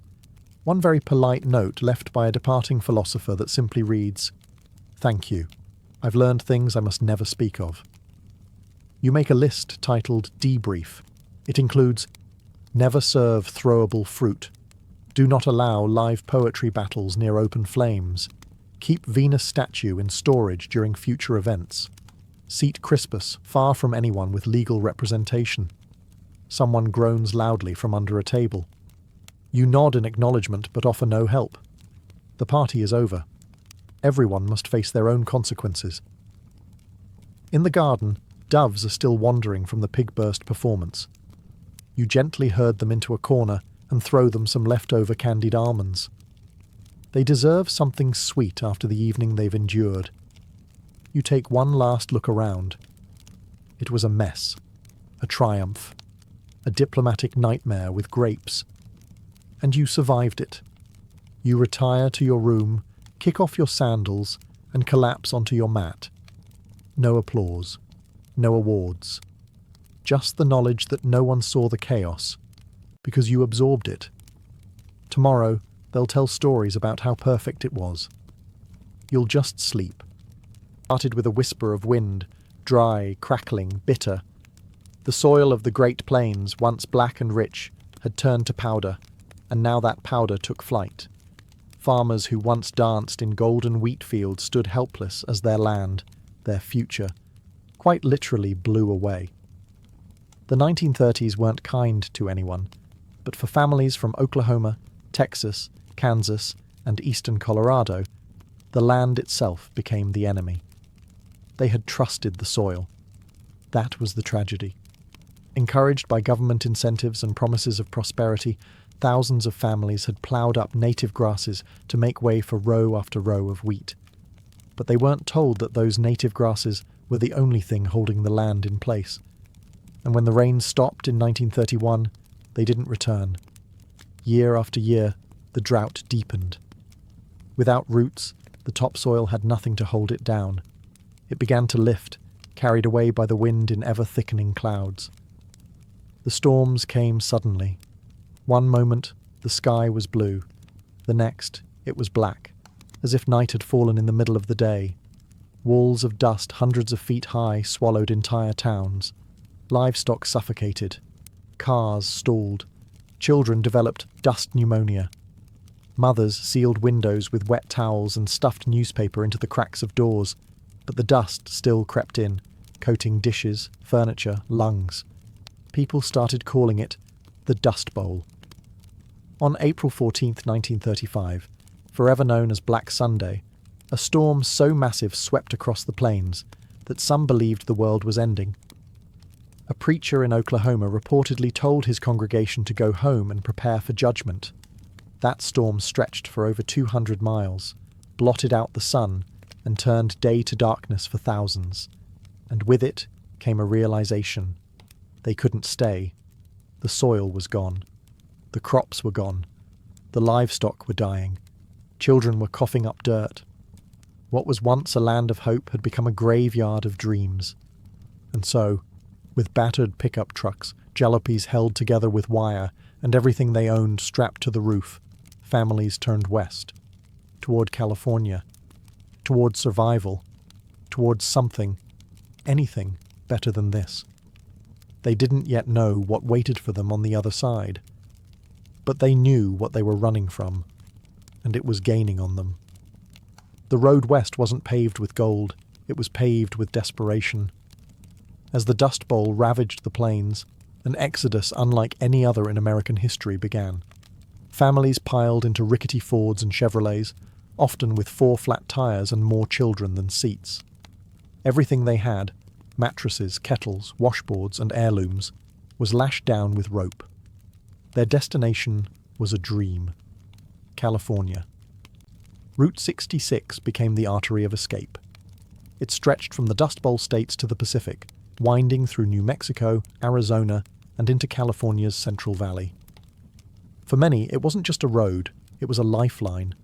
1 very polite note left by a departing philosopher that simply reads, "Thank you. I've learned things I must never speak of." You make a list titled Debrief. It includes, never serve throwable fruit. Do not allow live poetry battles near open flames. Keep Venus statue in storage during future events. Seat Crispus far from anyone with legal representation. Someone groans loudly from under a table. You nod in acknowledgement but offer no help. The party is over. Everyone must face their own consequences. In the garden, doves are still wandering from the pig-burst performance. You gently herd them into a corner and throw them some leftover candied almonds. They deserve something sweet after the evening they've endured. You take one last look around. It was a mess, a triumph, a diplomatic nightmare with grapes. And you survived it. You retire to your room, kick off your sandals, and collapse onto your mat. No applause, no awards. Just the knowledge that no one saw the chaos, because you absorbed it. Tomorrow, They'll tell stories about how perfect it was. You'll just sleep. Started with a whisper of wind, dry, crackling, bitter. The soil of the Great Plains, once black and rich, had turned to powder, and now that powder took flight. Farmers who once danced in golden wheat fields stood helpless as their land, their future, quite literally blew away. The 1930s weren't kind to anyone, but for families from Oklahoma, Texas, Kansas, and eastern Colorado, the land itself became the enemy. They had trusted the soil. That was the tragedy. Encouraged by government incentives and promises of prosperity, thousands of families had ploughed up native grasses to make way for row after row of wheat. But they weren't told that those native grasses were the only thing holding the land in place. And when the rains stopped in 1931, they didn't return. Year after year, the drought deepened. Without roots, the topsoil had nothing to hold it down. It began to lift, carried away by the wind in ever-thickening clouds. The storms came suddenly. One moment, the sky was blue. The next, it was black, as if night had fallen in the middle of the day. Walls of dust hundreds of feet high swallowed entire towns. Livestock suffocated. Cars stalled. Children developed dust pneumonia. Mothers sealed windows with wet towels and stuffed newspaper into the cracks of doors, but the dust still crept in, coating dishes, furniture, lungs. People started calling it the Dust Bowl. On April 14, 1935, forever known as Black Sunday, a storm so massive swept across the plains that some believed the world was ending. A preacher in Oklahoma reportedly told his congregation to go home and prepare for judgment. That storm stretched for over 200 miles, blotted out the sun, and turned day to darkness for thousands. And with it came a realization. They couldn't stay. The soil was gone. The crops were gone. The livestock were dying. Children were coughing up dirt. What was once a land of hope had become a graveyard of dreams. And so, with battered pickup trucks, jalopies held together with wire, and everything they owned strapped to the roof, families turned west, toward California, toward survival, towards something, anything better than this. They didn't yet know what waited for them on the other side, but they knew what they were running from, and it was gaining on them. The road west wasn't paved with gold, it was paved with desperation. As the Dust Bowl ravaged the plains, an exodus unlike any other in American history began. Families piled into rickety Fords and Chevrolets, often with 4 flat tires and more children than seats. Everything they had, mattresses, kettles, washboards, and heirlooms, was lashed down with rope. Their destination was a dream. California. Route 66 became the artery of escape. It stretched from the Dust Bowl states to the Pacific, winding through New Mexico, Arizona, and into California's Central Valley. For many, it wasn't just a road, it was a lifeline.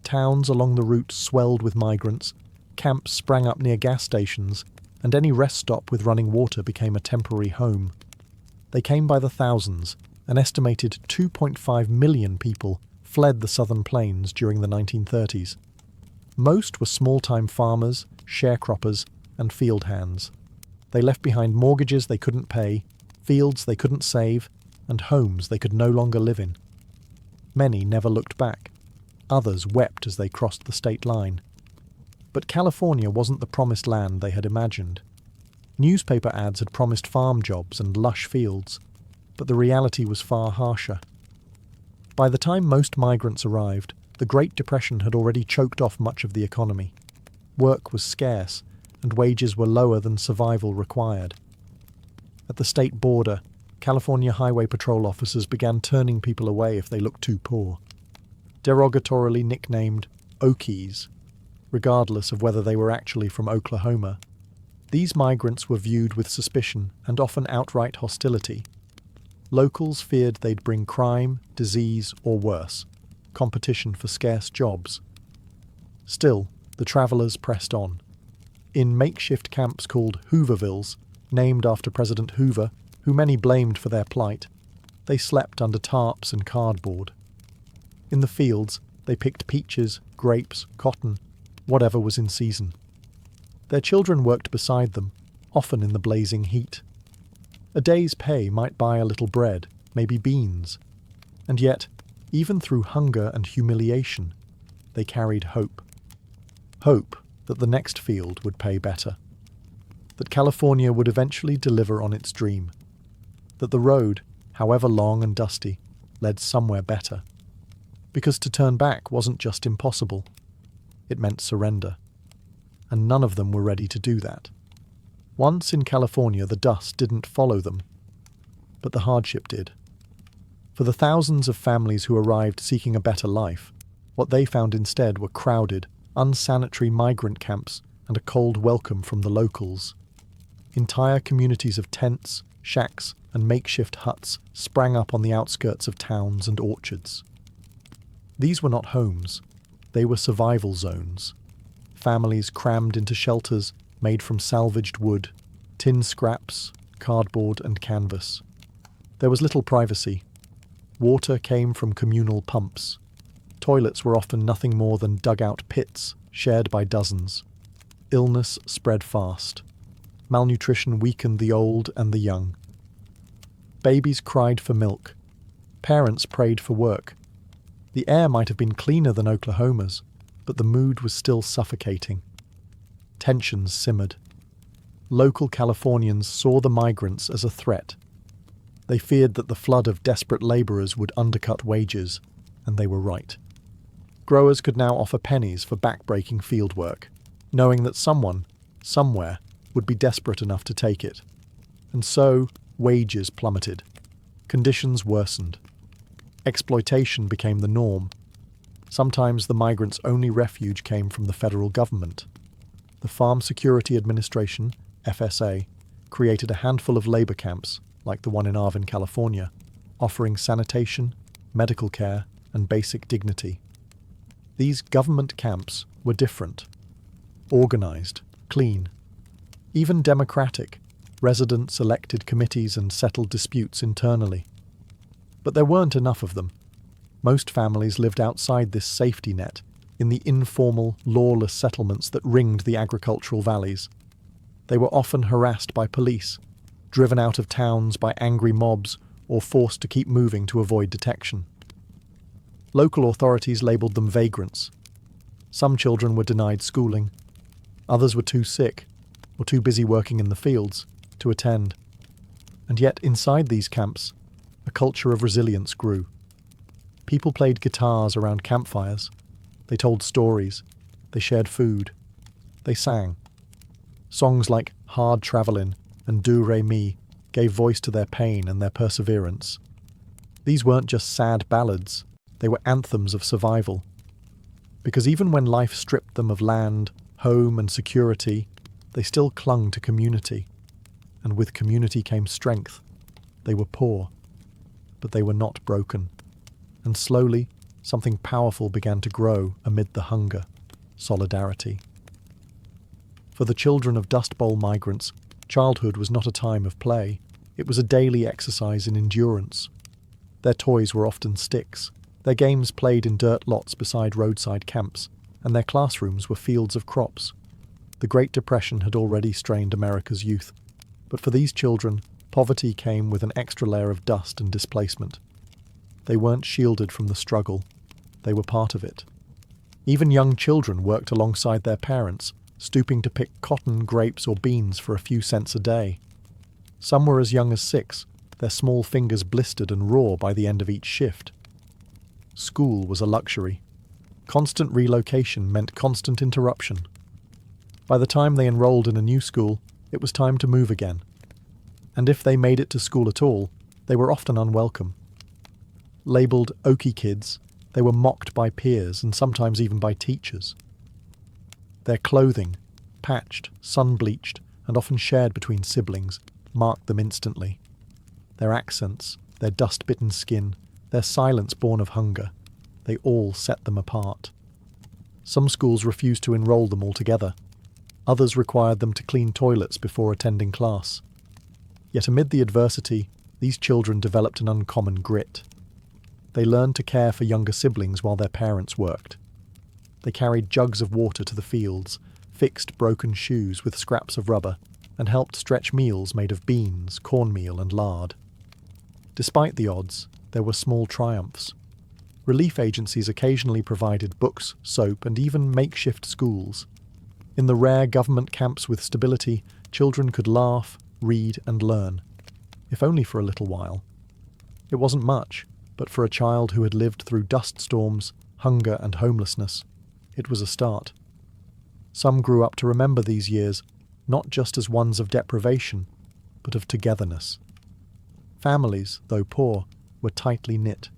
Towns along the route swelled with migrants, camps sprang up near gas stations, and any rest stop with running water became a temporary home. They came by the thousands. An estimated 2.5 million people fled the southern plains during the 1930s. Most were small-time farmers, sharecroppers, and field hands. They left behind mortgages they couldn't pay, fields they couldn't save, and homes they could no longer live in. Many never looked back. Others wept as they crossed the state line. But California wasn't the promised land they had imagined. Newspaper ads had promised farm jobs and lush fields, but the reality was far harsher. By the time most migrants arrived, the Great Depression had already choked off much of the economy. Work was scarce, and wages were lower than survival required. At the state border, California Highway Patrol officers began turning people away if they looked too poor. Derogatorily nicknamed Okies, regardless of whether they were actually from Oklahoma, these migrants were viewed with suspicion and often outright hostility. Locals feared they'd bring crime, disease, or worse, competition for scarce jobs. Still, the travellers pressed on. In makeshift camps called Hoovervilles, named after President Hoover, who many blamed for their plight, they slept under tarps and cardboard. In the fields, they picked peaches, grapes, cotton, whatever was in season. Their children worked beside them, often in the blazing heat. A day's pay might buy a little bread, maybe beans. And yet, even through hunger and humiliation, they carried hope. Hope that the next field would pay better. That California would eventually deliver on its dream. That the road, however long and dusty, led somewhere better. Because to turn back wasn't just impossible. It meant surrender. And none of them were ready to do that. Once in California, the dust didn't follow them, but the hardship did. For the thousands of families who arrived seeking a better life, what they found instead were crowded, unsanitary migrant camps and a cold welcome from the locals. Entire communities of tents, shacks, and makeshift huts sprang up on the outskirts of towns and orchards. These were not homes, they were survival zones. Families crammed into shelters made from salvaged wood, tin scraps, cardboard and canvas. There was little privacy. Water came from communal pumps. Toilets were often nothing more than dugout pits, shared by dozens. Illness spread fast. Malnutrition weakened the old and the young. Babies cried for milk. Parents prayed for work. The air might have been cleaner than Oklahoma's, but the mood was still suffocating. Tensions simmered. Local Californians saw the migrants as a threat. They feared that the flood of desperate labourers would undercut wages, and they were right. Growers could now offer pennies for back-breaking field work, knowing that someone, somewhere, would be desperate enough to take it. And so, wages plummeted. Conditions worsened. Exploitation became the norm. Sometimes the migrants' only refuge came from the federal government. The Farm Security Administration, FSA, created a handful of labor camps, like the one in Arvin, California, offering sanitation, medical care, and basic dignity. These government camps were different. Organized, clean, even democratic. Residents elected committees and settled disputes internally. But there weren't enough of them. Most families lived outside this safety net, in the informal, lawless settlements that ringed the agricultural valleys. They were often harassed by police, driven out of towns by angry mobs, or forced to keep moving to avoid detection. Local authorities labelled them vagrants. Some children were denied schooling. Others were too sick, or too busy working in the fields, to attend. And yet inside these camps, a culture of resilience grew. People played guitars around campfires. They told stories. They shared food. They sang. Songs like Hard Travelin' and Do Re Mi gave voice to their pain and their perseverance. These weren't just sad ballads. They were anthems of survival. Because even when life stripped them of land, home and security, they still clung to community. And with community came strength. They were poor, but they were not broken. And slowly, something powerful began to grow amid the hunger: solidarity. For the children of Dust Bowl migrants, childhood was not a time of play. It was a daily exercise in endurance. Their toys were often sticks. Their games played in dirt lots beside roadside camps, and their classrooms were fields of crops. The Great Depression had already strained America's youth, but for these children, poverty came with an extra layer of dust and displacement. They weren't shielded from the struggle. They were part of it. Even young children worked alongside their parents, stooping to pick cotton, grapes, or beans for a few cents a day. Some were as young as 6, their small fingers blistered and raw by the end of each shift. School was a luxury. Constant relocation meant constant interruption. By the time they enrolled in a new school, it was time to move again. And if they made it to school at all, they were often unwelcome. Labelled Okie kids, they were mocked by peers and sometimes even by teachers. Their clothing, patched, sun-bleached, and often shared between siblings, marked them instantly. Their accents, their dust-bitten skin, their silence born of hunger, they all set them apart. Some schools refused to enroll them altogether. Others required them to clean toilets before attending class. Yet amid the adversity, these children developed an uncommon grit. They learned to care for younger siblings while their parents worked. They carried jugs of water to the fields, fixed broken shoes with scraps of rubber, and helped stretch meals made of beans, cornmeal, and lard. Despite the odds, there were small triumphs. Relief agencies occasionally provided books, soap, and even makeshift schools. In the rare government camps with stability, children could laugh, read, and learn, if only for a little while. It wasn't much, but for a child who had lived through dust storms, hunger, and homelessness, it was a start. Some grew up to remember these years, not just as ones of deprivation, but of togetherness. Families, though poor, were tightly knit.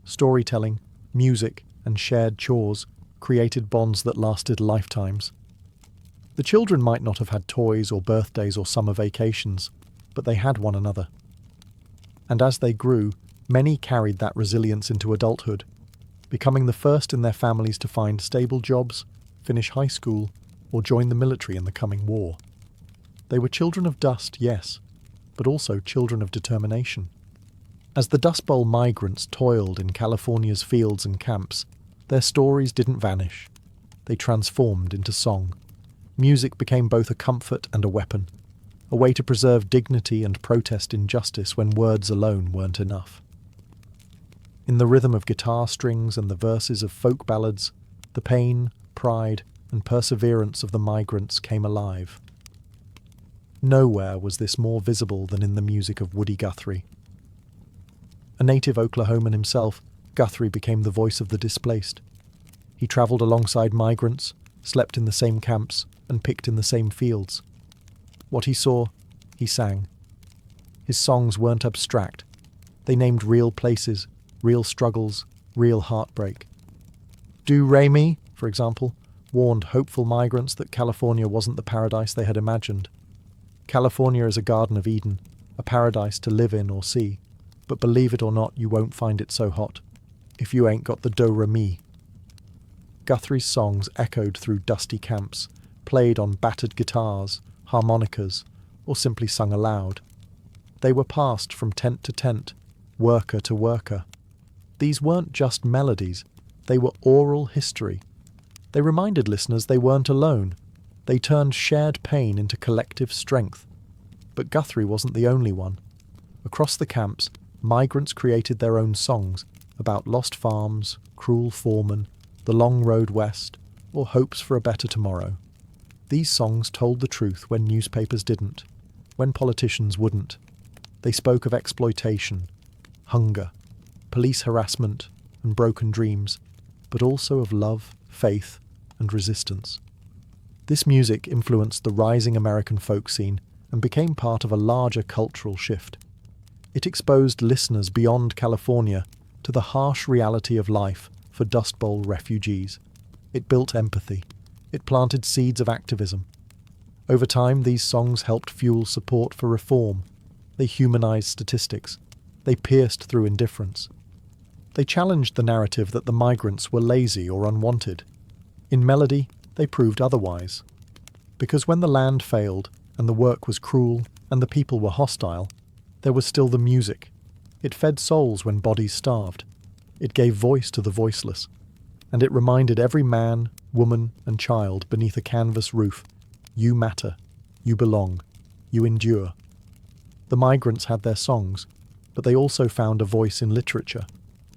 Storytelling, music, and shared chores created bonds that lasted lifetimes. The children might not have had toys or birthdays or summer vacations, but they had one another. And as they grew, many carried that resilience into adulthood, becoming the first in their families to find stable jobs, finish high school, or join the military in the coming war. They were children of dust, yes, but also children of determination. As the Dust Bowl migrants toiled in California's fields and camps, their stories didn't vanish. They transformed into song. Music became both a comfort and a weapon, a way to preserve dignity and protest injustice when words alone weren't enough. In the rhythm of guitar strings and the verses of folk ballads, the pain, pride, and perseverance of the migrants came alive. Nowhere was this more visible than in the music of Woody Guthrie. A native Oklahoman himself, Guthrie became the voice of the displaced. He travelled alongside migrants, slept in the same camps, and picked in the same fields. What he saw, he sang. His songs weren't abstract. They named real places, real struggles, real heartbreak. Do Re Mi, for example, warned hopeful migrants that California wasn't the paradise they had imagined. California is a Garden of Eden, a paradise to live in or see, but believe it or not, you won't find it so hot if you ain't got the Do Re Mi. Guthrie's songs echoed through dusty camps, played on battered guitars, harmonicas, or simply sung aloud. They were passed from tent to tent, worker to worker. These weren't just melodies, they were oral history. They reminded listeners they weren't alone. They turned shared pain into collective strength. But Guthrie wasn't the only one. Across the camps, migrants created their own songs about lost farms, cruel foremen, the long road west, or hopes for a better tomorrow. These songs told the truth when newspapers didn't, when politicians wouldn't. They spoke of exploitation, hunger, police harassment, and broken dreams, but also of love, faith, and resistance. This music influenced the rising American folk scene and became part of a larger cultural shift. It exposed listeners beyond California to the harsh reality of life for Dust Bowl refugees. It built empathy. It planted seeds of activism. Over time, these songs helped fuel support for reform. They humanized statistics. They pierced through indifference. They challenged the narrative that the migrants were lazy or unwanted. In melody, they proved otherwise. Because when the land failed, and the work was cruel, and the people were hostile, there was still the music. It fed souls when bodies starved. It gave voice to the voiceless. And it reminded every man, woman, and child beneath a canvas roof, you matter, you belong, you endure. The migrants had their songs, but they also found a voice in literature,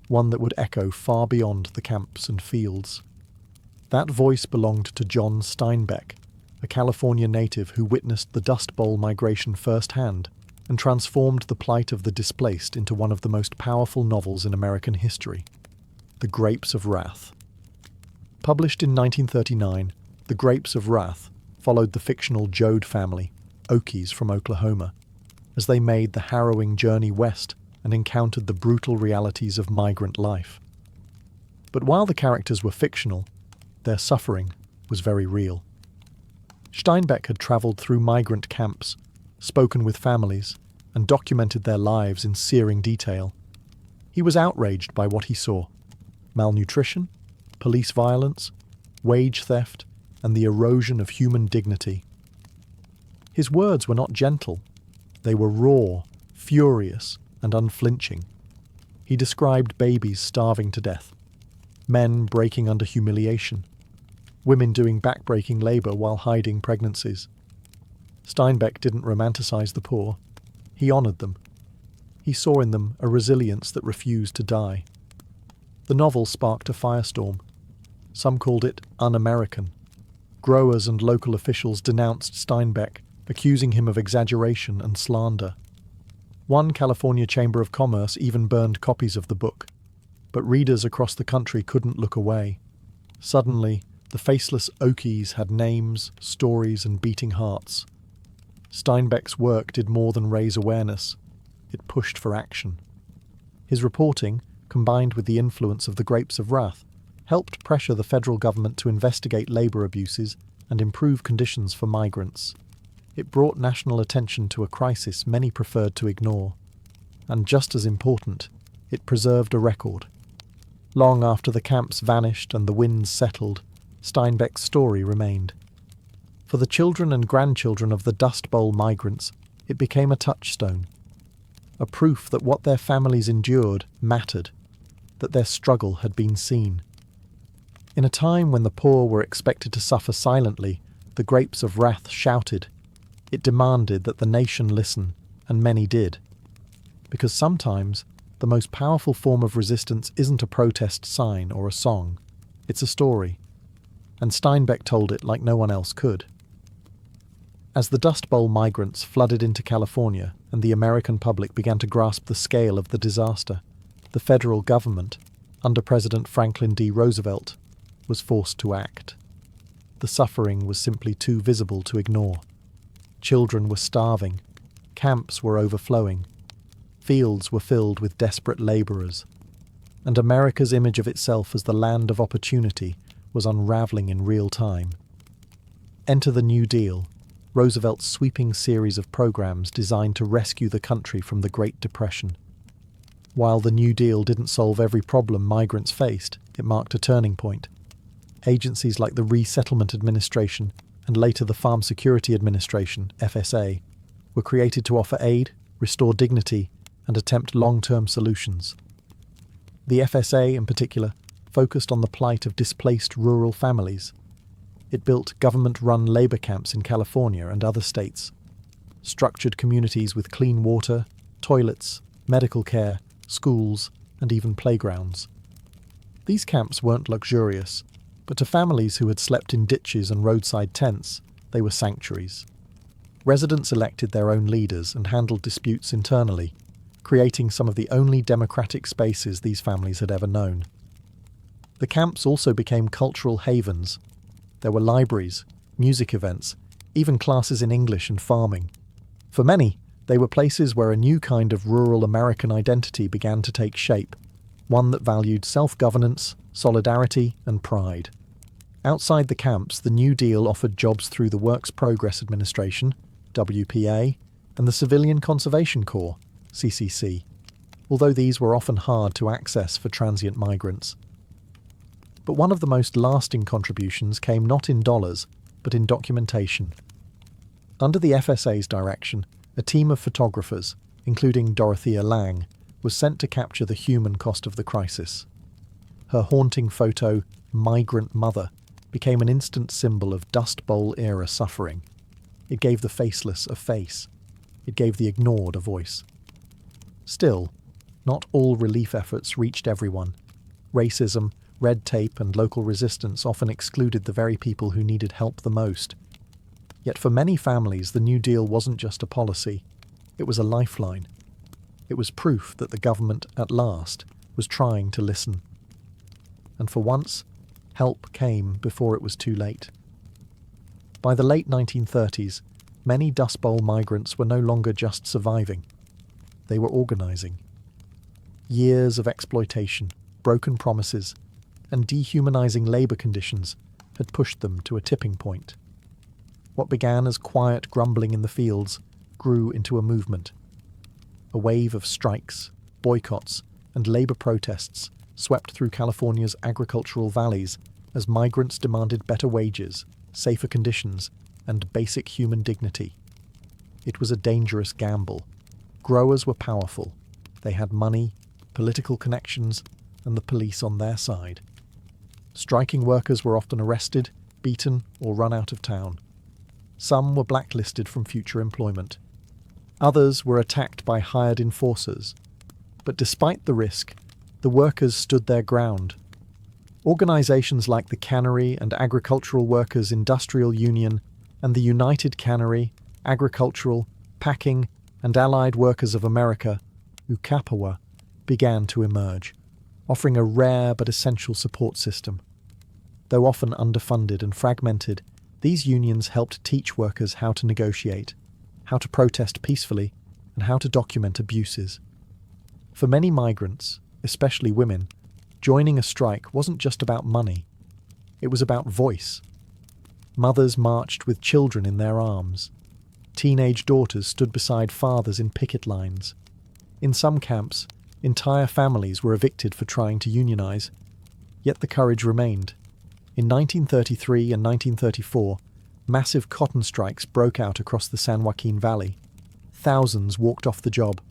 one that would echo far beyond the camps and fields. That voice belonged to John Steinbeck, a California native who witnessed the Dust Bowl migration firsthand and transformed the plight of the displaced into one of the most powerful novels in American history, The Grapes of Wrath. Published in 1939, The Grapes of Wrath followed the fictional Joad family, Okies from Oklahoma, as they made the harrowing journey west and encountered the brutal realities of migrant life. But while the characters were fictional, their suffering was very real. Steinbeck had travelled through migrant camps, spoken with families, and documented their lives in searing detail. He was outraged by what he saw: malnutrition, police violence, wage theft, and the erosion of human dignity. His words were not gentle. They were raw, furious, and unflinching. He described babies starving to death, men breaking under humiliation, women doing back-breaking labour while hiding pregnancies. Steinbeck didn't romanticize the poor. He honoured them. He saw in them a resilience that refused to die. The novel sparked a firestorm. Some called it un-American. Growers and local officials denounced Steinbeck, accusing him of exaggeration and slander. One California Chamber of Commerce even burned copies of the book, but readers across the country couldn't look away. Suddenly, the faceless Okies had names, stories, and beating hearts. Steinbeck's work did more than raise awareness. It pushed for action. His reporting, combined with the influence of the Grapes of Wrath, helped pressure the federal government to investigate labour abuses and improve conditions for migrants. It brought national attention to a crisis many preferred to ignore. And just as important, it preserved a record. Long after the camps vanished and the winds settled, Steinbeck's story remained. For the children and grandchildren of the Dust Bowl migrants, it became a touchstone, a proof that what their families endured mattered, that their struggle had been seen. In a time when the poor were expected to suffer silently, the Grapes of Wrath shouted. It demanded that the nation listen, and many did. Because sometimes, the most powerful form of resistance isn't a protest sign or a song, it's a story. And Steinbeck told it like no one else could. As the Dust Bowl migrants flooded into California and the American public began to grasp the scale of the disaster, the federal government, under President Franklin D. Roosevelt, was forced to act. The suffering was simply too visible to ignore. Children were starving, camps were overflowing, fields were filled with desperate labourers, and America's image of itself as the land of opportunity was unravelling in real time. Enter the New Deal, Roosevelt's sweeping series of programs designed to rescue the country from the Great Depression. While the New Deal didn't solve every problem migrants faced, it marked a turning point. Agencies like the Resettlement Administration and later the Farm Security Administration, FSA, were created to offer aid, restore dignity, and attempt long-term solutions. The FSA, in particular, focused on the plight of displaced rural families. It built government-run labour camps in California and other states, structured communities with clean water, toilets, medical care, schools, and even playgrounds. These camps weren't luxurious, but to families who had slept in ditches and roadside tents, they were sanctuaries. Residents elected their own leaders and handled disputes internally, creating some of the only democratic spaces these families had ever known. The camps also became cultural havens. There were libraries, music events, even classes in English and farming. For many, they were places where a new kind of rural American identity began to take shape, one that valued self-governance, solidarity, and pride. Outside the camps, the New Deal offered jobs through the Works Progress Administration, WPA, and the Civilian Conservation Corps, CCC, although these were often hard to access for transient migrants. But one of the most lasting contributions came not in dollars, but in documentation. Under the FSA's direction, a team of photographers, including Dorothea Lange, was sent to capture the human cost of the crisis. Her haunting photo, Migrant Mother, became an instant symbol of Dust Bowl-era suffering. It gave the faceless a face. It gave the ignored a voice. Still, not all relief efforts reached everyone. Racism, red tape, and local resistance often excluded the very people who needed help the most. Yet for many families, the New Deal wasn't just a policy. It was a lifeline. It was proof that the government, at last, was trying to listen. And for once, help came before it was too late. By the late 1930s, many Dust Bowl migrants were no longer just surviving. They were organising. Years of exploitation, broken promises, and dehumanising labour conditions had pushed them to a tipping point. What began as quiet grumbling in the fields grew into a movement. A wave of strikes, boycotts, and labour protests swept through California's agricultural valleys as migrants demanded better wages, safer conditions, and basic human dignity. It was a dangerous gamble. Growers were powerful. They had money, political connections, and the police on their side. Striking workers were often arrested, beaten, or run out of town. Some were blacklisted from future employment. Others were attacked by hired enforcers. But despite the risk, the workers stood their ground. Organisations like the Cannery and Agricultural Workers' Industrial Union and the United Cannery, Agricultural, Packing and Allied Workers of America, UCAPAWA, began to emerge, offering a rare but essential support system. Though often underfunded and fragmented, these unions helped teach workers how to negotiate, how to protest peacefully, and how to document abuses. For many migrants, especially women, joining a strike wasn't just about money. It was about voice. Mothers marched with children in their arms. Teenage daughters stood beside fathers in picket lines. In some camps, entire families were evicted for trying to unionize. Yet the courage remained. In 1933 and 1934, massive cotton strikes broke out across the San Joaquin Valley. Thousands walked off the job.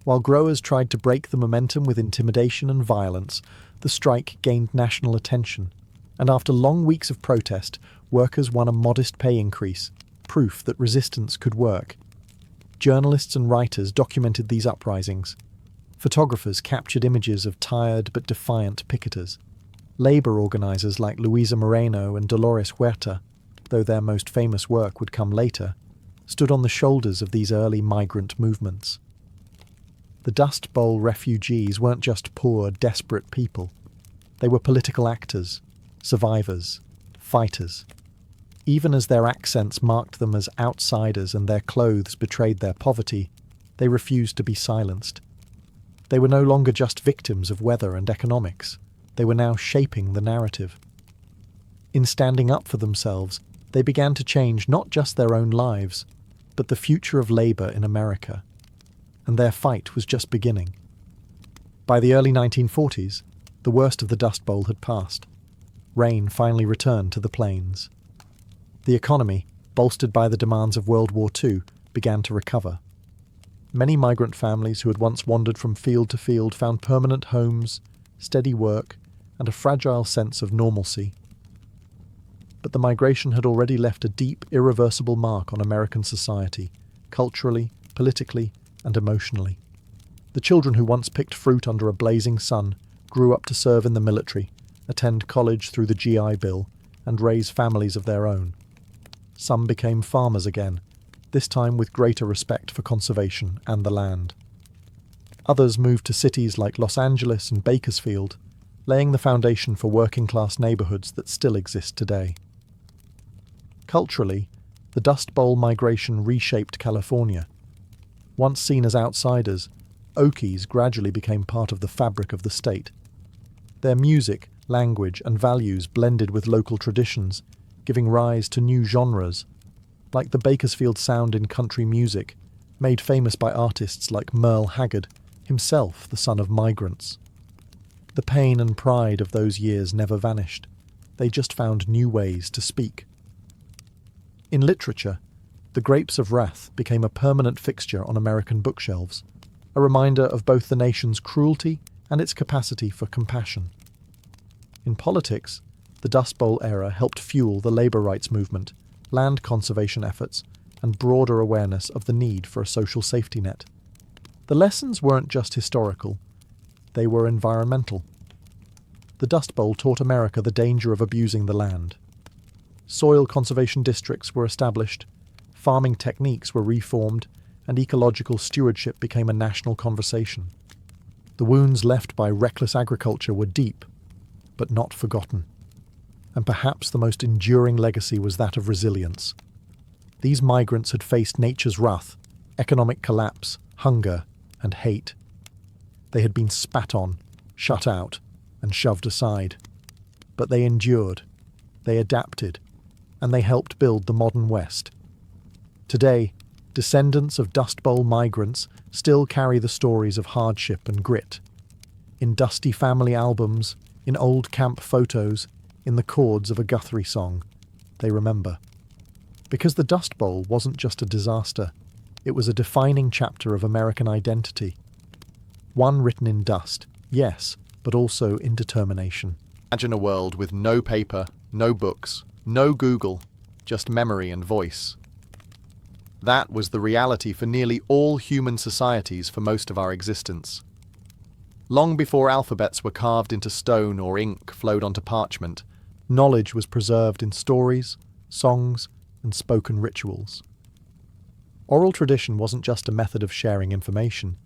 While growers tried to break the momentum with intimidation and violence, the strike gained national attention, and after long weeks of protest, workers won a modest pay increase, proof that resistance could work. Journalists and writers documented these uprisings. Photographers captured images of tired but defiant picketers. Labour organisers like Luisa Moreno and Dolores Huerta, though their most famous work would come later, stood on the shoulders of these early migrant movements. The Dust Bowl refugees weren't just poor, desperate people. They were political actors, survivors, fighters. Even as their accents marked them as outsiders and their clothes betrayed their poverty, they refused to be silenced. They were no longer just victims of weather and economics. They were now shaping the narrative. In standing up for themselves, they began to change not just their own lives, but the future of labour in America. And their fight was just beginning. By the early 1940s, the worst of the Dust Bowl had passed. Rain finally returned to the plains. The economy, bolstered by the demands of World War II, began to recover. Many migrant families who had once wandered from field to field found permanent homes, steady work, and a fragile sense of normalcy. But the migration had already left a deep, irreversible mark on American society, culturally, politically, and emotionally. The children who once picked fruit under a blazing sun grew up to serve in the military, attend college through the GI Bill, and raise families of their own. Some became farmers again, this time with greater respect for conservation and the land. Others moved to cities like Los Angeles and Bakersfield, laying the foundation for working-class neighborhoods that still exist today. Culturally, the Dust Bowl migration reshaped California. Once seen as outsiders, Okies gradually became part of the fabric of the state. Their music, language, and values blended with local traditions, giving rise to new genres, like the Bakersfield sound in country music, made famous by artists like Merle Haggard, himself the son of migrants. The pain and pride of those years never vanished. They just found new ways to speak. In literature, The Grapes of Wrath became a permanent fixture on American bookshelves, a reminder of both the nation's cruelty and its capacity for compassion. In politics, the Dust Bowl era helped fuel the labor rights movement, land conservation efforts, and broader awareness of the need for a social safety net. The lessons weren't just historical, they were environmental. The Dust Bowl taught America the danger of abusing the land. Soil conservation districts were established, farming techniques were reformed, and ecological stewardship became a national conversation. The wounds left by reckless agriculture were deep, but not forgotten. And perhaps the most enduring legacy was that of resilience. These migrants had faced nature's wrath, economic collapse, hunger, and hate. They had been spat on, shut out, and shoved aside. But they endured, they adapted, and they helped build the modern West. Today, descendants of Dust Bowl migrants still carry the stories of hardship and grit. In dusty family albums, in old camp photos, in the chords of a Guthrie song, they remember. Because the Dust Bowl wasn't just a disaster, it was a defining chapter of American identity. One written in dust, yes, but also in determination. Imagine a world with no paper, no books, no Google, just memory and voice. That was the reality for nearly all human societies for most of our existence. Long before alphabets were carved into stone or ink flowed onto parchment, Knowledge was preserved in stories, songs, and spoken rituals. Oral tradition wasn't just a method of sharing information.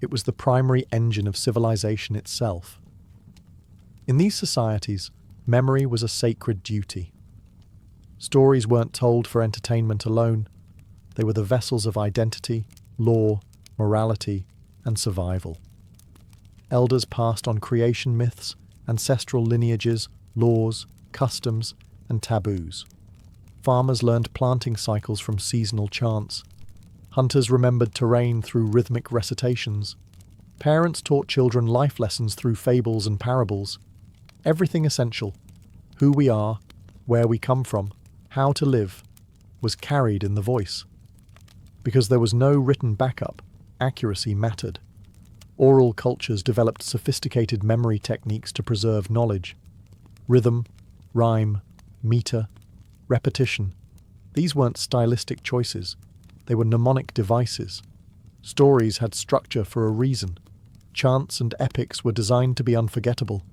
It was the primary engine of civilization itself. In these societies, memory was a sacred duty. Stories weren't told for entertainment alone. They were the vessels of identity, law, morality, and survival. Elders passed on creation myths, ancestral lineages, laws, customs, and taboos. Farmers learned planting cycles from seasonal chants. Hunters remembered terrain through rhythmic recitations. Parents taught children life lessons through fables and parables. Everything essential, who we are, where we come from, how to live, was carried in the voice. Because there was no written backup, accuracy mattered. Oral cultures developed sophisticated memory techniques to preserve knowledge. Rhythm, rhyme, meter, repetition. These weren't stylistic choices. They were mnemonic devices. Stories had structure for a reason. Chants and epics were designed to be unforgettable,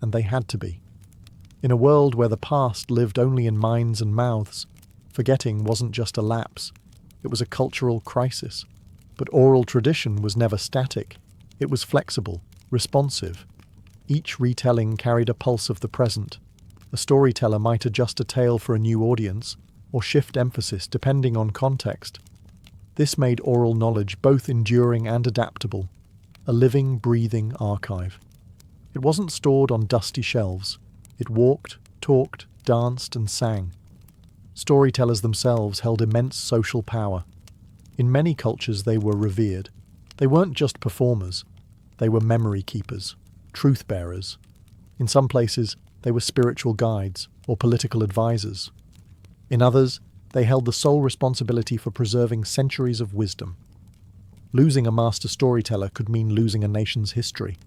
and they had to be. In a world where the past lived only in minds and mouths, forgetting wasn't just a lapse. It was a cultural crisis. But oral tradition was never static. It was flexible, responsive. Each retelling carried a pulse of the present. A storyteller might adjust a tale for a new audience, or shift emphasis depending on context. This made oral knowledge both enduring and adaptable, a living, breathing archive. It wasn't stored on dusty shelves. It walked, talked, danced, and sang. Storytellers themselves held immense social power. In many cultures they were revered. They weren't just performers. They were memory keepers, truth bearers. In some places, they were spiritual guides or political advisors. In others, they held the sole responsibility for preserving centuries of wisdom. Losing a master storyteller could mean losing a nation's history.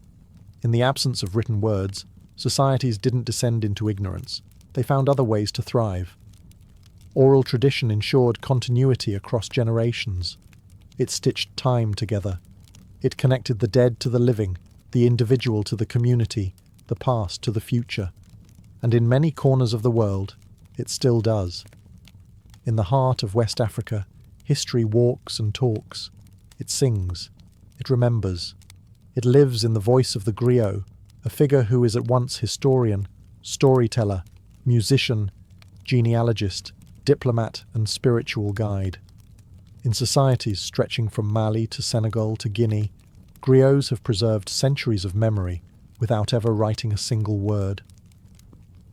In the absence of written words, societies didn't descend into ignorance. They found other ways to thrive. Oral tradition ensured continuity across generations. It stitched time together. It connected the dead to the living, the individual to the community, the past to the future. And in many corners of the world, it still does. In the heart of West Africa, history walks and talks. It sings. It remembers. It lives in the voice of the griot, a figure who is at once historian, storyteller, musician, genealogist, diplomat, and spiritual guide. In societies stretching from Mali to Senegal to Guinea, griots have preserved centuries of memory without ever writing a single word.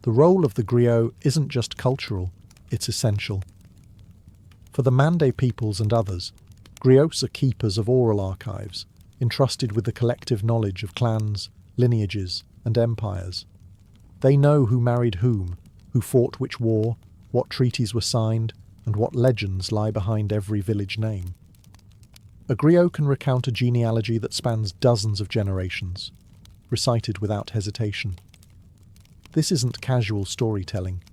The role of the griot isn't just cultural, it's essential. For the Mande peoples and others, griots are keepers of oral archives, entrusted with the collective knowledge of clans, lineages, and empires. They know who married whom, who fought which war, what treaties were signed, and what legends lie behind every village name. A griot can recount a genealogy that spans dozens of generations, recited without hesitation. This isn't casual storytelling.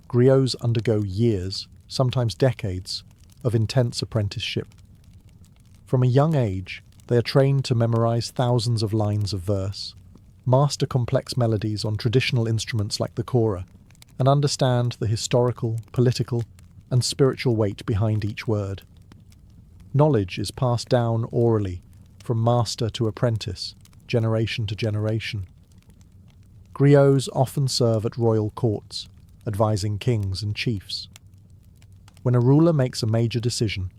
Griots undergo years, sometimes decades, of intense apprenticeship. From a young age, they are trained to memorize thousands of lines of verse, master complex melodies on traditional instruments like the kora, and understand the historical, political, and spiritual weight behind each word. Knowledge is passed down orally, from master to apprentice, generation to generation. Griots often serve at royal courts, advising kings and chiefs. When a ruler makes a major decision,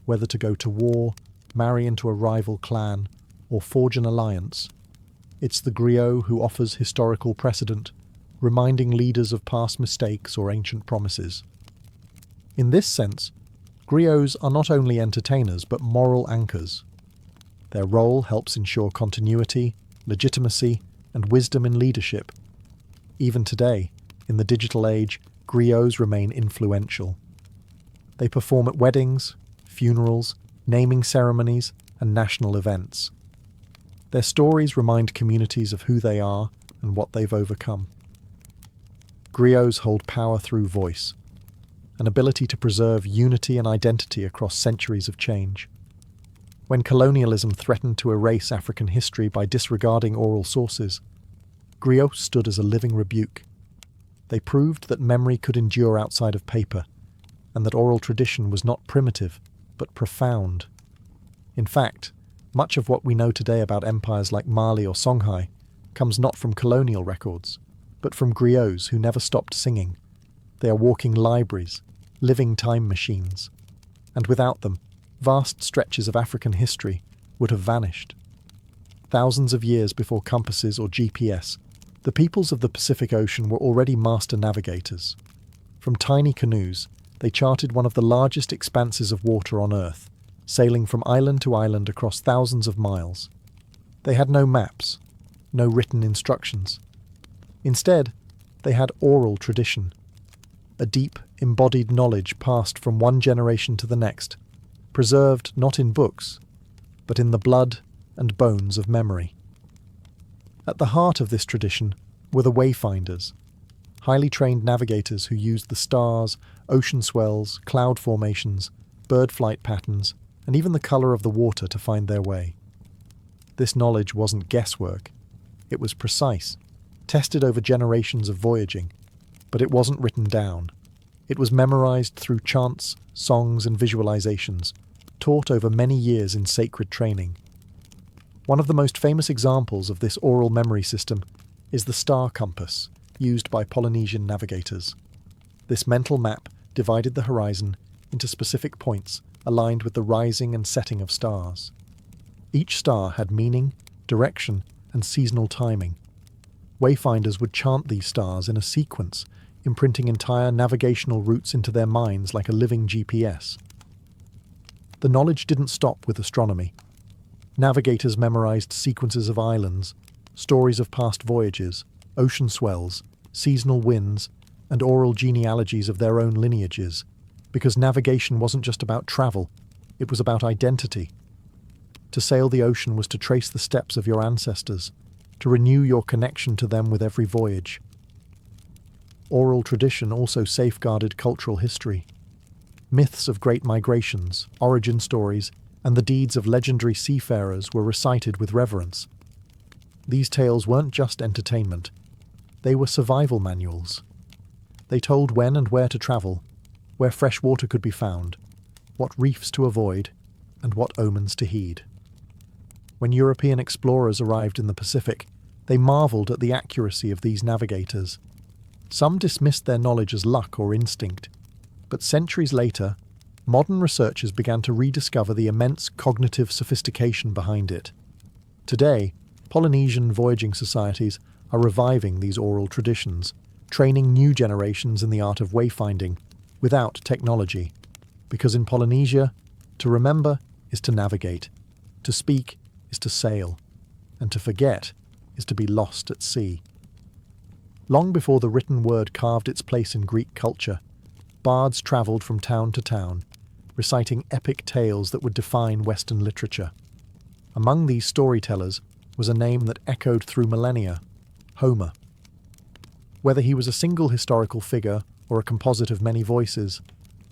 whether to go to war, marry into a rival clan, or forge an alliance, it's the griot who offers historical precedent, reminding leaders of past mistakes or ancient promises. In this sense, griots are not only entertainers but moral anchors. Their role helps ensure continuity, legitimacy, and wisdom in leadership. Even today, in the digital age, griots remain influential. They perform at weddings, funerals, naming ceremonies, and national events. Their stories remind communities of who they are and what they've overcome. Griots hold power through voice, an ability to preserve unity and identity across centuries of change. When colonialism threatened to erase African history by disregarding oral sources, griots stood as a living rebuke. They proved that memory could endure outside of paper, and that oral tradition was not primitive, but profound. In fact, much of what we know today about empires like Mali or Songhai comes not from colonial records, but from griots who never stopped singing. They are walking libraries, living time machines, and without them, vast stretches of African history would have vanished. Thousands of years before compasses or GPS, the peoples of the Pacific Ocean were already master navigators. From tiny canoes, they charted one of the largest expanses of water on Earth, sailing from island to island across thousands of miles. They had no maps, no written instructions. Instead, they had oral tradition, a deep, embodied knowledge passed from one generation to the next, preserved not in books, but in the blood and bones of memory. At the heart of this tradition were the wayfinders, highly trained navigators who used the stars, ocean swells, cloud formations, bird flight patterns, and even the colour of the water to find their way. This knowledge wasn't guesswork. It was precise, tested over generations of voyaging, but it wasn't written down. It was memorized through chants, songs, and visualizations, taught over many years in sacred training. One of the most famous examples of this oral memory system is the star compass, used by Polynesian navigators. This mental map divided the horizon into specific points aligned with the rising and setting of stars. Each star had meaning, direction, and seasonal timing. Wayfinders would chant these stars in a sequence, imprinting entire navigational routes into their minds like a living GPS. The knowledge didn't stop with astronomy. Navigators memorized sequences of islands, stories of past voyages, ocean swells, seasonal winds, and oral genealogies of their own lineages, because navigation wasn't just about travel, it was about identity. To sail the ocean was to trace the steps of your ancestors, to renew your connection to them with every voyage. Oral tradition also safeguarded cultural history. Myths of great migrations, origin stories, and the deeds of legendary seafarers were recited with reverence. These tales weren't just entertainment. They were survival manuals. They told when and where to travel, where fresh water could be found, what reefs to avoid, and what omens to heed. When European explorers arrived in the Pacific, they marveled at the accuracy of these navigators. Some dismissed their knowledge as luck or instinct, but centuries later, modern researchers began to rediscover the immense cognitive sophistication behind it. Today, Polynesian voyaging societies are reviving these oral traditions, training new generations in the art of wayfinding without technology. Because in Polynesia, to remember is to navigate, to speak is to sail, and to forget is to be lost at sea. Long before the written word carved its place in Greek culture, bards travelled from town to town, reciting epic tales that would define Western literature. Among these storytellers was a name that echoed through millennia: Homer. Whether he was a single historical figure or a composite of many voices,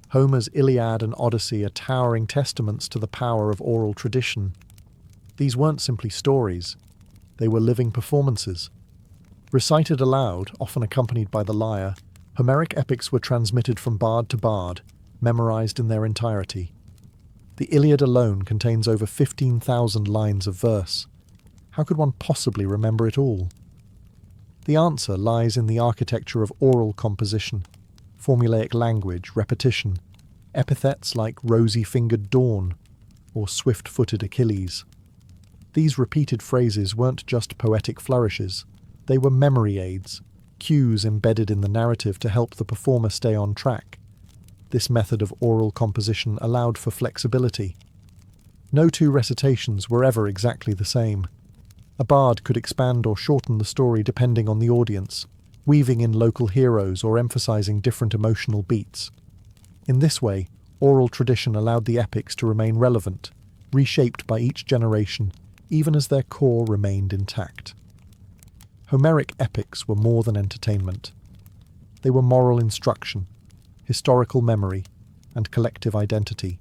Homer's Iliad and Odyssey are towering testaments to the power of oral tradition. These weren't simply stories, they were living performances. Recited aloud, often accompanied by the lyre, Homeric epics were transmitted from bard to bard, memorized in their entirety. The Iliad alone contains over 15,000 lines of verse. How could one possibly remember it all? The answer lies in the architecture of oral composition, formulaic language, repetition, epithets like rosy-fingered dawn or swift-footed Achilles. These repeated phrases weren't just poetic flourishes, they were memory aids, cues embedded in the narrative to help the performer stay on track. This method of oral composition allowed for flexibility. No two recitations were ever exactly the same. A bard could expand or shorten the story depending on the audience, weaving in local heroes or emphasizing different emotional beats. In this way, oral tradition allowed the epics to remain relevant, reshaped by each generation, even as their core remained intact. Homeric epics were more than entertainment. They were moral instruction, historical memory, and collective identity.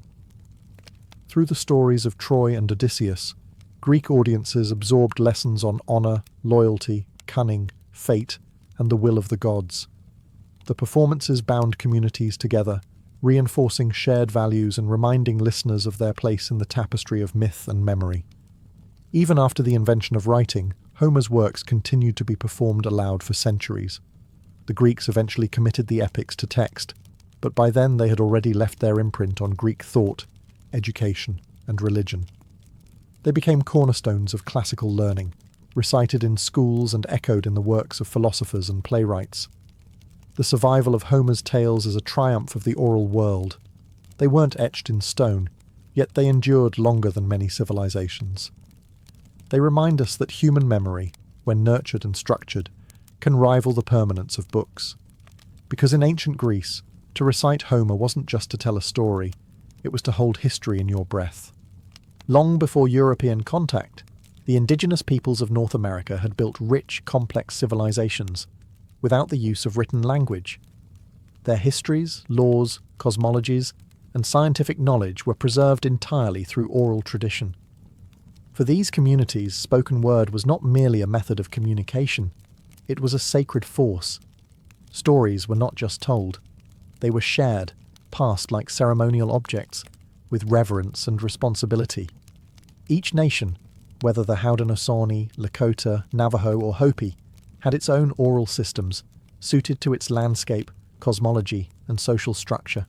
Through the stories of Troy and Odysseus, Greek audiences absorbed lessons on honor, loyalty, cunning, fate, and the will of the gods. The performances bound communities together, reinforcing shared values and reminding listeners of their place in the tapestry of myth and memory. Even after the invention of writing, Homer's works continued to be performed aloud for centuries. The Greeks eventually committed the epics to text, but by then they had already left their imprint on Greek thought, education, and religion. They became cornerstones of classical learning, recited in schools and echoed in the works of philosophers and playwrights. The survival of Homer's tales is a triumph of the oral world. They weren't etched in stone, yet they endured longer than many civilizations. They remind us that human memory, when nurtured and structured, can rival the permanence of books. Because in ancient Greece, to recite Homer wasn't just to tell a story, it was to hold history in your breath. Long before European contact, the indigenous peoples of North America had built rich, complex civilizations without the use of written language. Their histories, laws, cosmologies, and scientific knowledge were preserved entirely through oral tradition. For these communities, spoken word was not merely a method of communication, it was a sacred force. Stories were not just told, they were shared, passed like ceremonial objects, with reverence and responsibility. Each nation, whether the Haudenosaunee, Lakota, Navajo, or Hopi, had its own oral systems, suited to its landscape, cosmology, and social structure.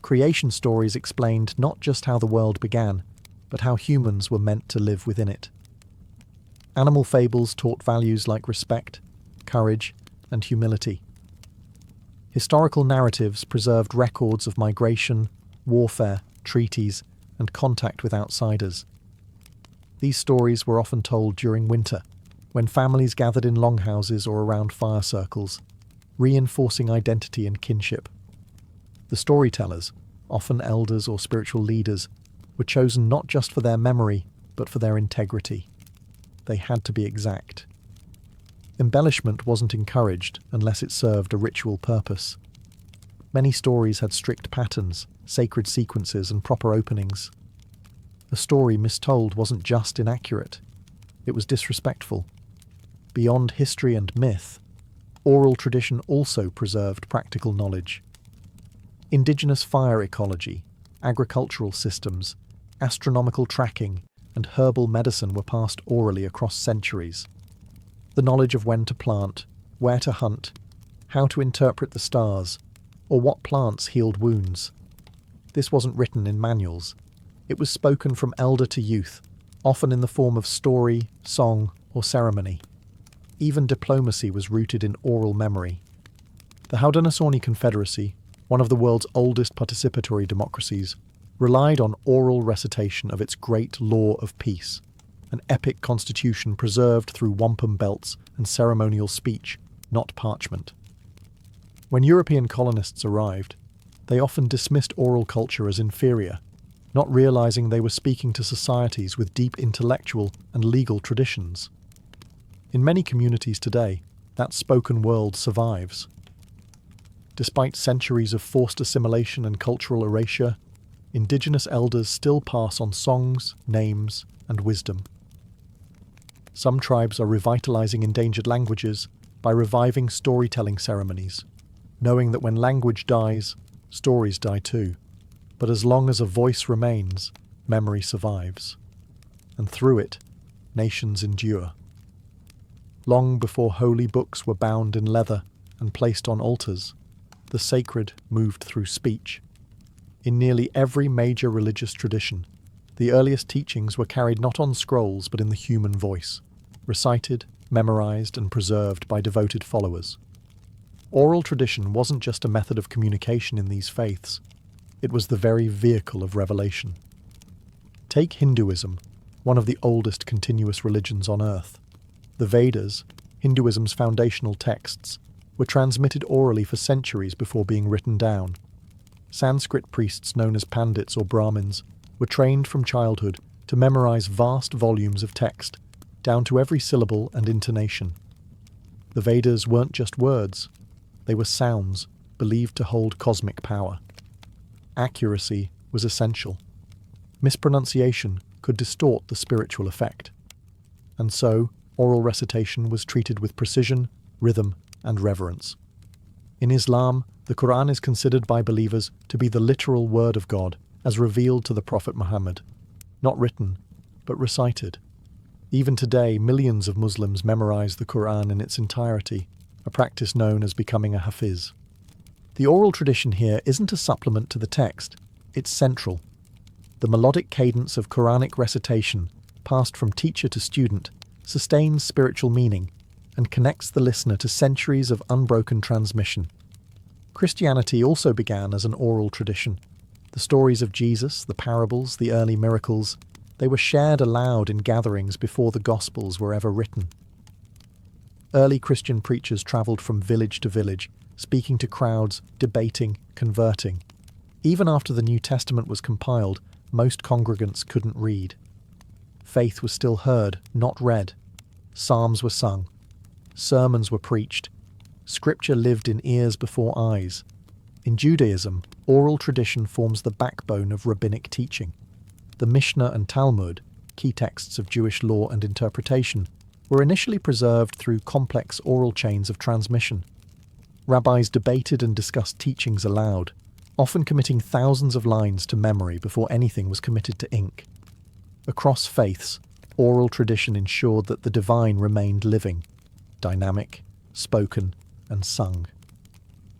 Creation stories explained not just how the world began, but how humans were meant to live within it. Animal fables taught values like respect, courage, and humility. Historical narratives preserved records of migration, warfare, treaties, and contact with outsiders. These stories were often told during winter, when families gathered in longhouses or around fire circles, reinforcing identity and kinship. The storytellers, often elders or spiritual leaders, were chosen not just for their memory, but for their integrity. They had to be exact. Embellishment wasn't encouraged unless it served a ritual purpose. Many stories had strict patterns, sacred sequences, and proper openings. A story mistold wasn't just inaccurate, it was disrespectful. Beyond history and myth, oral tradition also preserved practical knowledge. Indigenous fire ecology, agricultural systems, astronomical tracking, and herbal medicine were passed orally across centuries. The knowledge of when to plant, where to hunt, how to interpret the stars, or what plants healed wounds. This wasn't written in manuals. It was spoken from elder to youth, often in the form of story, song, or ceremony. Even diplomacy was rooted in oral memory. The Haudenosaunee Confederacy, one of the world's oldest participatory democracies, relied on oral recitation of its great law of peace, an epic constitution preserved through wampum belts and ceremonial speech, not parchment. When European colonists arrived, they often dismissed oral culture as inferior, not realizing they were speaking to societies with deep intellectual and legal traditions. In many communities today, that spoken world survives. Despite centuries of forced assimilation and cultural erasure, Indigenous elders still pass on songs, names, and wisdom. Some tribes are revitalizing endangered languages by reviving storytelling ceremonies, knowing that when language dies, stories die too. But as long as a voice remains, memory survives. And through it, nations endure. Long before holy books were bound in leather and placed on altars, the sacred moved through speech. In nearly every major religious tradition, the earliest teachings were carried not on scrolls but in the human voice, recited, memorized, and preserved by devoted followers. Oral tradition wasn't just a method of communication in these faiths, it was the very vehicle of revelation. Take Hinduism, one of the oldest continuous religions on earth. The Vedas, Hinduism's foundational texts, were transmitted orally for centuries before being written down. Sanskrit priests known as pandits or Brahmins were trained from childhood to to memorize vast volumes of text, down to every syllable and intonation. The Vedas weren't just words, they were sounds believed to hold cosmic power. Accuracy was essential. Mispronunciation could distort the spiritual effect. And so, oral recitation was treated with precision, rhythm, and reverence. In Islam, the Quran is considered by believers to be the literal word of God as revealed to the Prophet Muhammad, not written, but recited. Even today, millions of Muslims memorize the Quran in its entirety, a practice known as becoming a hafiz. The oral tradition here isn't a supplement to the text, it's central. The melodic cadence of Quranic recitation, passed from teacher to student, sustains spiritual meaning and connects the listener to centuries of unbroken transmission. Christianity also began as an oral tradition. The stories of Jesus, the parables, the early miracles, they were shared aloud in gatherings before the Gospels were ever written. Early Christian preachers travelled from village to village, speaking to crowds, debating, converting. Even after the New Testament was compiled, most congregants couldn't read. Faith was still heard, not read. Psalms were sung. Sermons were preached. Scripture lived in ears before eyes. In Judaism, oral tradition forms the backbone of rabbinic teaching. The Mishnah and Talmud, key texts of Jewish law and interpretation, were initially preserved through complex oral chains of transmission. Rabbis debated and discussed teachings aloud, often committing thousands of lines to memory before anything was committed to ink. Across faiths, oral tradition ensured that the divine remained living, dynamic, spoken, and sung.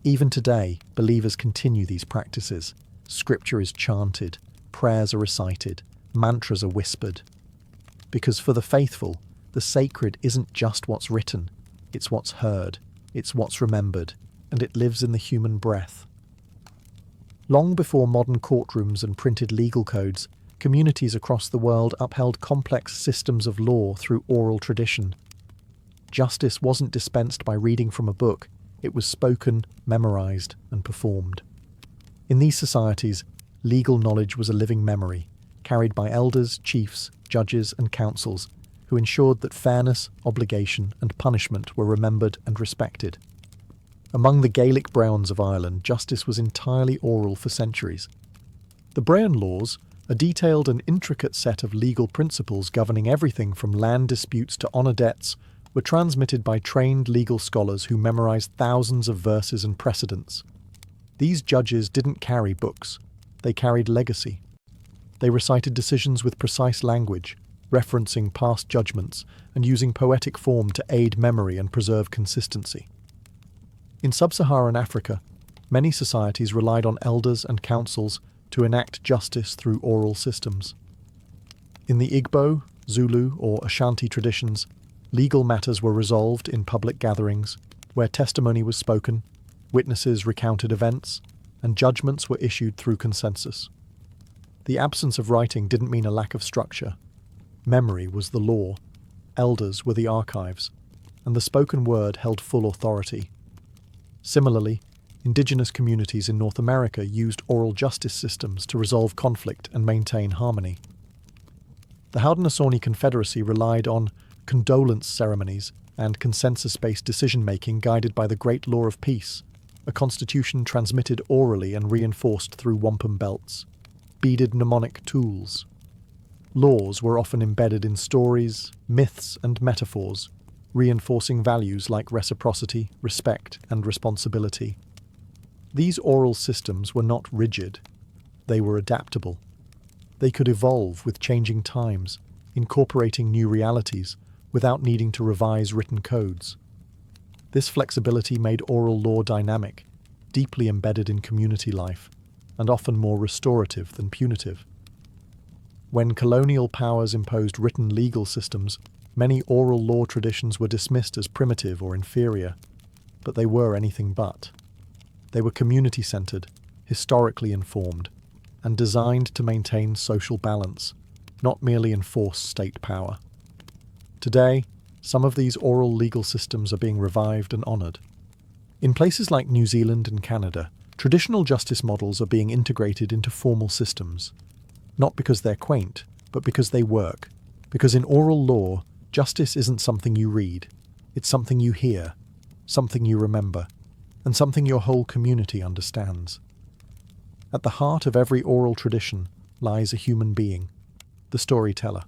Even today, believers continue these practices. Scripture is chanted, prayers are recited, mantras are whispered. Because for the faithful, the sacred isn't just what's written, it's what's heard, it's what's remembered, and it lives in the human breath. Long before modern courtrooms and printed legal codes, communities across the world upheld complex systems of law through oral tradition. Justice wasn't dispensed by reading from a book, it was spoken, memorized, and performed. In these societies, legal knowledge was a living memory, carried by elders, chiefs, judges, and councils, who ensured that fairness, obligation, and punishment were remembered and respected. Among the Gaelic Browns of Ireland, justice was entirely oral for centuries. The Brehon Laws, a detailed and intricate set of legal principles governing everything from land disputes to honour debts, were transmitted by trained legal scholars who memorized thousands of verses and precedents. These judges didn't carry books, they carried legacy. They recited decisions with precise language, referencing past judgments and using poetic form to aid memory and preserve consistency. In sub-Saharan Africa, many societies relied on elders and councils to enact justice through oral systems. In the Igbo, Zulu, or Ashanti traditions, legal matters were resolved in public gatherings, where testimony was spoken, witnesses recounted events, and judgments were issued through consensus. The absence of writing didn't mean a lack of structure. Memory was the law, elders were the archives, and the spoken word held full authority. Similarly, indigenous communities in North America used oral justice systems to resolve conflict and maintain harmony. The Haudenosaunee Confederacy relied on condolence ceremonies and consensus-based decision-making guided by the Great Law of Peace, a constitution transmitted orally and reinforced through wampum belts, beaded mnemonic tools. Laws were often embedded in stories, myths, and metaphors, reinforcing values like reciprocity, respect, and responsibility. These oral systems were not rigid. They were adaptable. They could evolve with changing times, incorporating new realities without needing to revise written codes. This flexibility made oral law dynamic, deeply embedded in community life, and often more restorative than punitive. When colonial powers imposed written legal systems, many oral law traditions were dismissed as primitive or inferior, but they were anything but. They were community-centered, historically informed, and designed to maintain social balance, not merely enforce state power. Today, some of these oral legal systems are being revived and honoured. In places like New Zealand and Canada, traditional justice models are being integrated into formal systems, not because they're quaint, but because they work. Because in oral law, justice isn't something you read. It's something you hear, something you remember, and something your whole community understands. At the heart of every oral tradition lies a human being, the storyteller.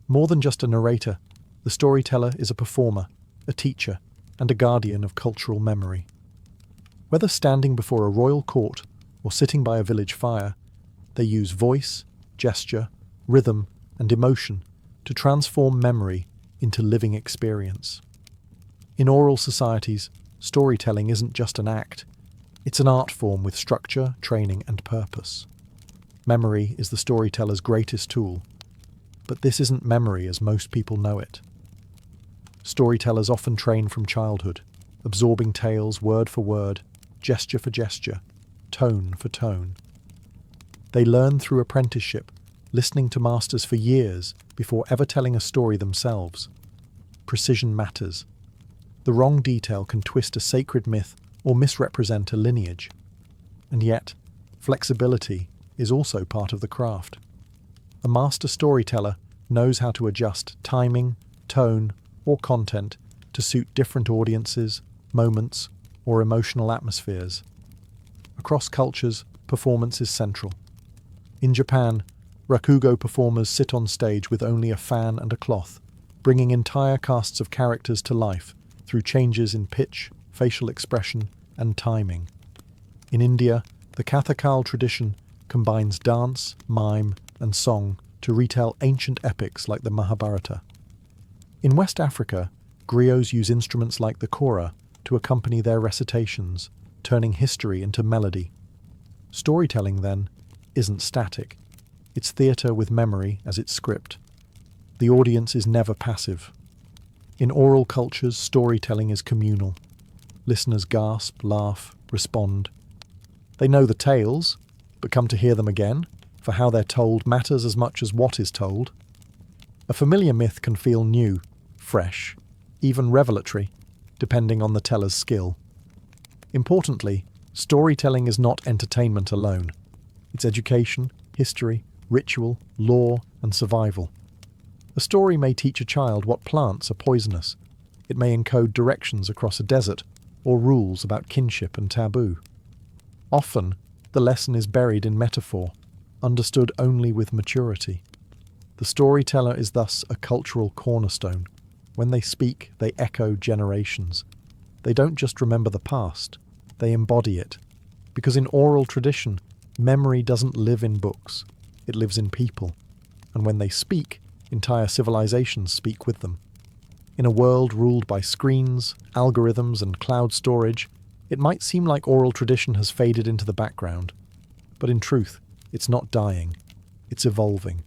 More than just a narrator, the storyteller is a performer, a teacher, and a guardian of cultural memory. Whether standing before a royal court or sitting by a village fire, they use voice, gesture, rhythm, and emotion to transform memory into living experience. In oral societies, storytelling isn't just an act, it's an art form with structure, training, and purpose. Memory is the storyteller's greatest tool, but this isn't memory as most people know it. Storytellers often train from childhood, absorbing tales word for word, gesture for gesture, tone for tone. They learn through apprenticeship, listening to masters for years before ever telling a story themselves. Precision matters. The wrong detail can twist a sacred myth or misrepresent a lineage. And yet, flexibility is also part of the craft. A master storyteller knows how to adjust timing, tone, or content to suit different audiences, moments, or emotional atmospheres. Across cultures, performance is central. In Japan, rakugo performers sit on stage with only a fan and a cloth, bringing entire casts of characters to life through changes in pitch, facial expression, and timing. In India, the Kathakal tradition combines dance, mime, and song to retell ancient epics like the Mahabharata. In West Africa, griots use instruments like the kora to accompany their recitations, turning history into melody. Storytelling, then, isn't static. It's theatre with memory as its script. The audience is never passive. In oral cultures, storytelling is communal. Listeners gasp, laugh, respond. They know the tales, but come to hear them again, for how they're told matters as much as what is told. A familiar myth can feel new, fresh, even revelatory, depending on the teller's skill. Importantly, storytelling is not entertainment alone. It's education, history, ritual, law, and survival. A story may teach a child what plants are poisonous. It may encode directions across a desert, or rules about kinship and taboo. Often, the lesson is buried in metaphor, understood only with maturity. The storyteller is thus a cultural cornerstone. When they speak, they echo generations. They don't just remember the past, they embody it. Because in oral tradition, memory doesn't live in books, it lives in people. And when they speak, entire civilizations speak with them. In a world ruled by screens, algorithms, and cloud storage, it might seem like oral tradition has faded into the background. But in truth, it's not dying, it's evolving.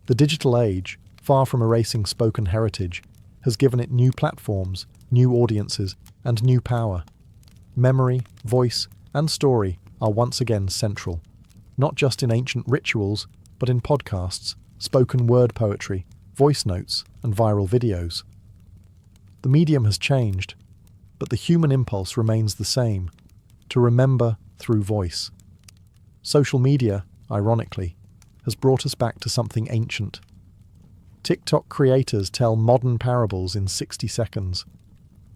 The digital age, far from erasing spoken heritage, has given it new platforms, new audiences, and new power. Memory, voice, and story are once again central, not just in ancient rituals, but in podcasts, spoken word poetry, voice notes, and viral videos. The medium has changed, but the human impulse remains the same, to remember through voice. Social media, ironically, has brought us back to something ancient. TikTok creators tell modern parables in 60 seconds.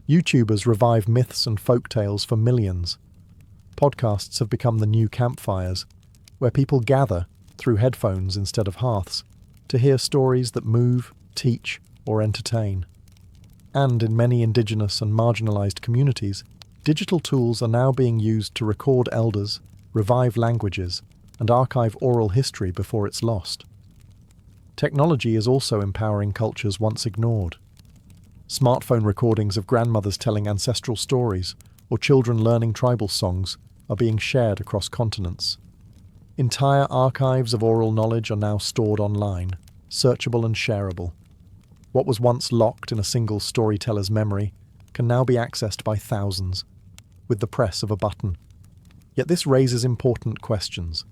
YouTubers revive myths and folktales for millions. Podcasts have become the new campfires, where people gather, through headphones instead of hearths, to hear stories that move, teach, or entertain. And in many indigenous and marginalized communities, digital tools are now being used to record elders, revive languages, and archive oral history before it's lost. Technology is also empowering cultures once ignored. Smartphone recordings of grandmothers telling ancestral stories, or children learning tribal songs, are being shared across continents. Entire archives of oral knowledge are now stored online, searchable and shareable. What was once locked in a single storyteller's memory can now be accessed by thousands, with the press of a button. Yet this raises important questions.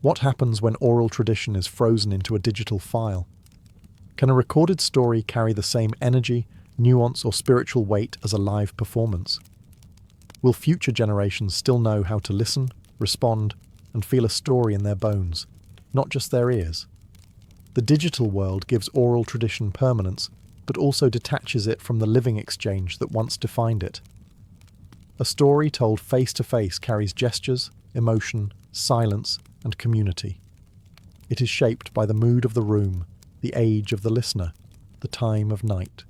What happens when oral tradition is frozen into a digital file? Can a recorded story carry the same energy, nuance, or spiritual weight as a live performance? Will future generations still know how to listen, respond, and feel a story in their bones? not just their ears. The digital world gives oral tradition permanence, but also detaches it from the living exchange that once defined it. A story told face-to-face carries gestures, emotion, silence, and community. It is shaped by the mood of the room, the age of the listener, the time of night.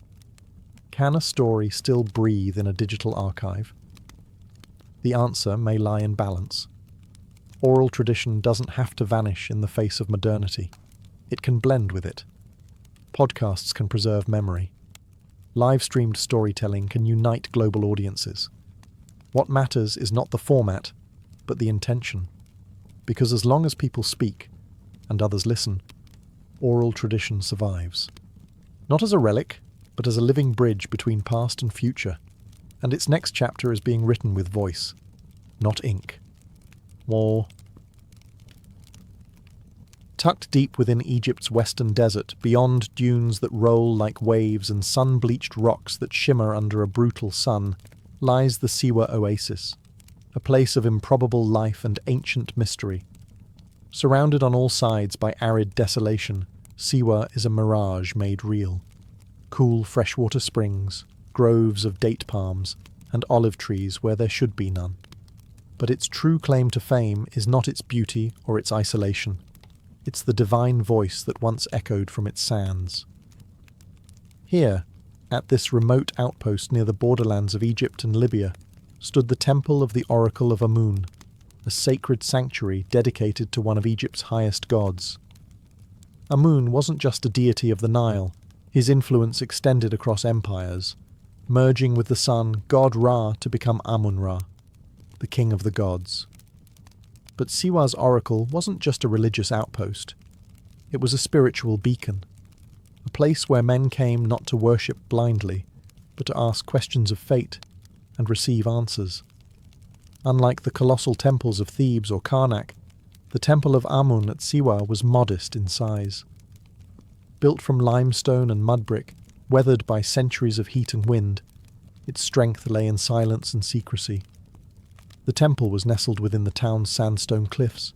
Can a story still breathe in a digital archive? The answer may lie in balance. Oral tradition doesn't have to vanish in the face of modernity. It can blend with it. Podcasts can preserve memory. Live-streamed storytelling can unite global audiences. What matters is not the format, but the intention. Because as long as people speak, and others listen, oral tradition survives. Not as a relic, but as a living bridge between past and future, and its next chapter is being written with voice, not ink. War. Tucked deep within Egypt's western desert, beyond dunes that roll like waves and sun-bleached rocks that shimmer under a brutal sun, lies the Siwa oasis, a place of improbable life and ancient mystery. Surrounded on all sides by arid desolation, Siwa is a mirage made real. Cool freshwater springs, groves of date palms, and olive trees where there should be none. But its true claim to fame is not its beauty or its isolation. It's the divine voice that once echoed from its sands. Here, at this remote outpost near the borderlands of Egypt and Libya, stood the temple of the Oracle of Amun, a sacred sanctuary dedicated to one of Egypt's highest gods. Amun wasn't just a deity of the Nile. His influence extended across empires, merging with the sun, god Ra, to become Amun-Ra, the king of the gods. But Siwa's oracle wasn't just a religious outpost. It was a spiritual beacon, a place where men came not to worship blindly, but to ask questions of fate and receive answers. Unlike the colossal temples of Thebes or Karnak, the temple of Amun at Siwa was modest in size. Built from limestone and mud brick, weathered by centuries of heat and wind, its strength lay in silence and secrecy. The temple was nestled within the town's sandstone cliffs,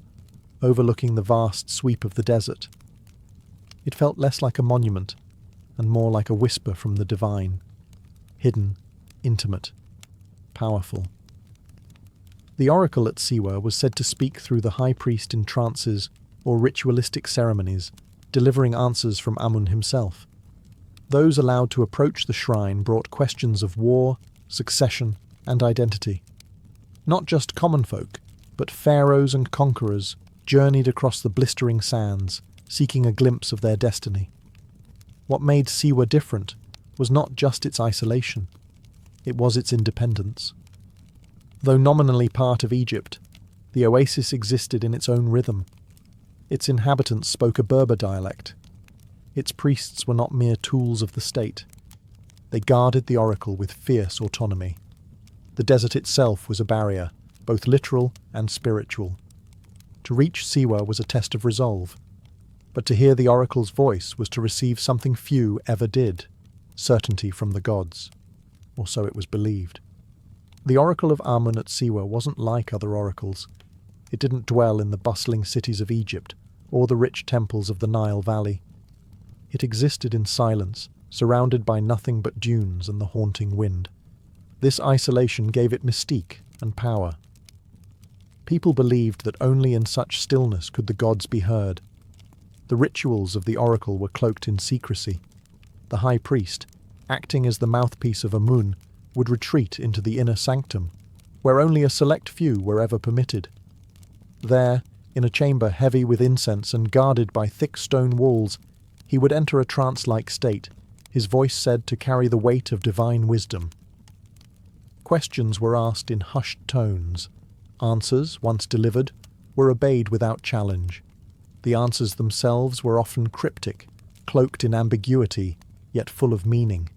overlooking the vast sweep of the desert. It felt less like a monument, and more like a whisper from the divine, hidden, intimate, powerful. The oracle at Siwa was said to speak through the high priest in trances or ritualistic ceremonies, delivering answers from Amun himself. Those allowed to approach the shrine brought questions of war, succession, and identity. Not just common folk, but pharaohs and conquerors journeyed across the blistering sands, seeking a glimpse of their destiny. What made Siwa different was not just its isolation, it was its independence. Though nominally part of Egypt, the oasis existed in its own rhythm. Its inhabitants spoke a Berber dialect. Its priests were not mere tools of the state. They guarded the oracle with fierce autonomy. The desert itself was a barrier, both literal and spiritual. To reach Siwa was a test of resolve, but to hear the oracle's voice was to receive something few ever did, certainty from the gods, or so it was believed. The oracle of Amun at Siwa wasn't like other oracles. It didn't dwell in the bustling cities of Egypt or the rich temples of the Nile Valley. It existed in silence, surrounded by nothing but dunes and the haunting wind. This isolation gave it mystique and power. People believed that only in such stillness could the gods be heard. The rituals of the oracle were cloaked in secrecy. The high priest, acting as the mouthpiece of Amun, would retreat into the inner sanctum, where only a select few were ever permitted. There, in a chamber heavy with incense and guarded by thick stone walls, he would enter a trance-like state, his voice said to carry the weight of divine wisdom. Questions were asked in hushed tones. Answers, once delivered, were obeyed without challenge. The answers themselves were often cryptic, cloaked in ambiguity, yet full of meaning.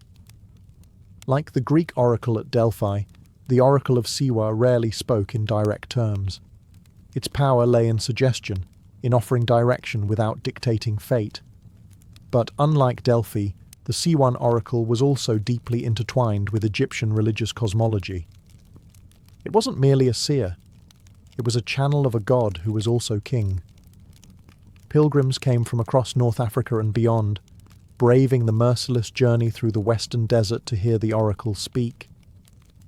Like the Greek oracle at Delphi, the oracle of Siwa rarely spoke in direct terms. Its power lay in suggestion, in offering direction without dictating fate. But unlike Delphi, the Siwan oracle was also deeply intertwined with Egyptian religious cosmology. It wasn't merely a seer. It was a channel of a god who was also king. Pilgrims came from across North Africa and beyond, braving the merciless journey through the western desert to hear the oracle speak.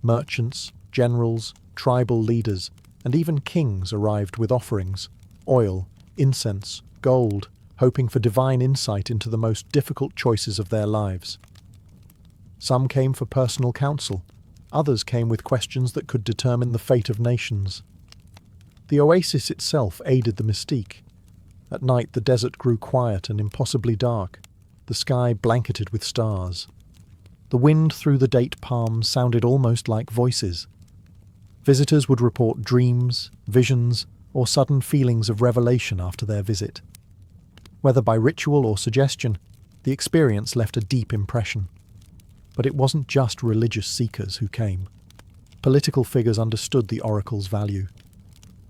Merchants, generals, tribal leaders, and even kings arrived with offerings, oil, incense, gold, hoping for divine insight into the most difficult choices of their lives. Some came for personal counsel, others came with questions that could determine the fate of nations. The oasis itself aided the mystique. At night the desert grew quiet and impossibly dark, the sky blanketed with stars. The wind through the date palms sounded almost like voices. Visitors would report dreams, visions, or sudden feelings of revelation after their visit. Whether by ritual or suggestion, the experience left a deep impression. But it wasn't just religious seekers who came. Political figures understood the oracle's value.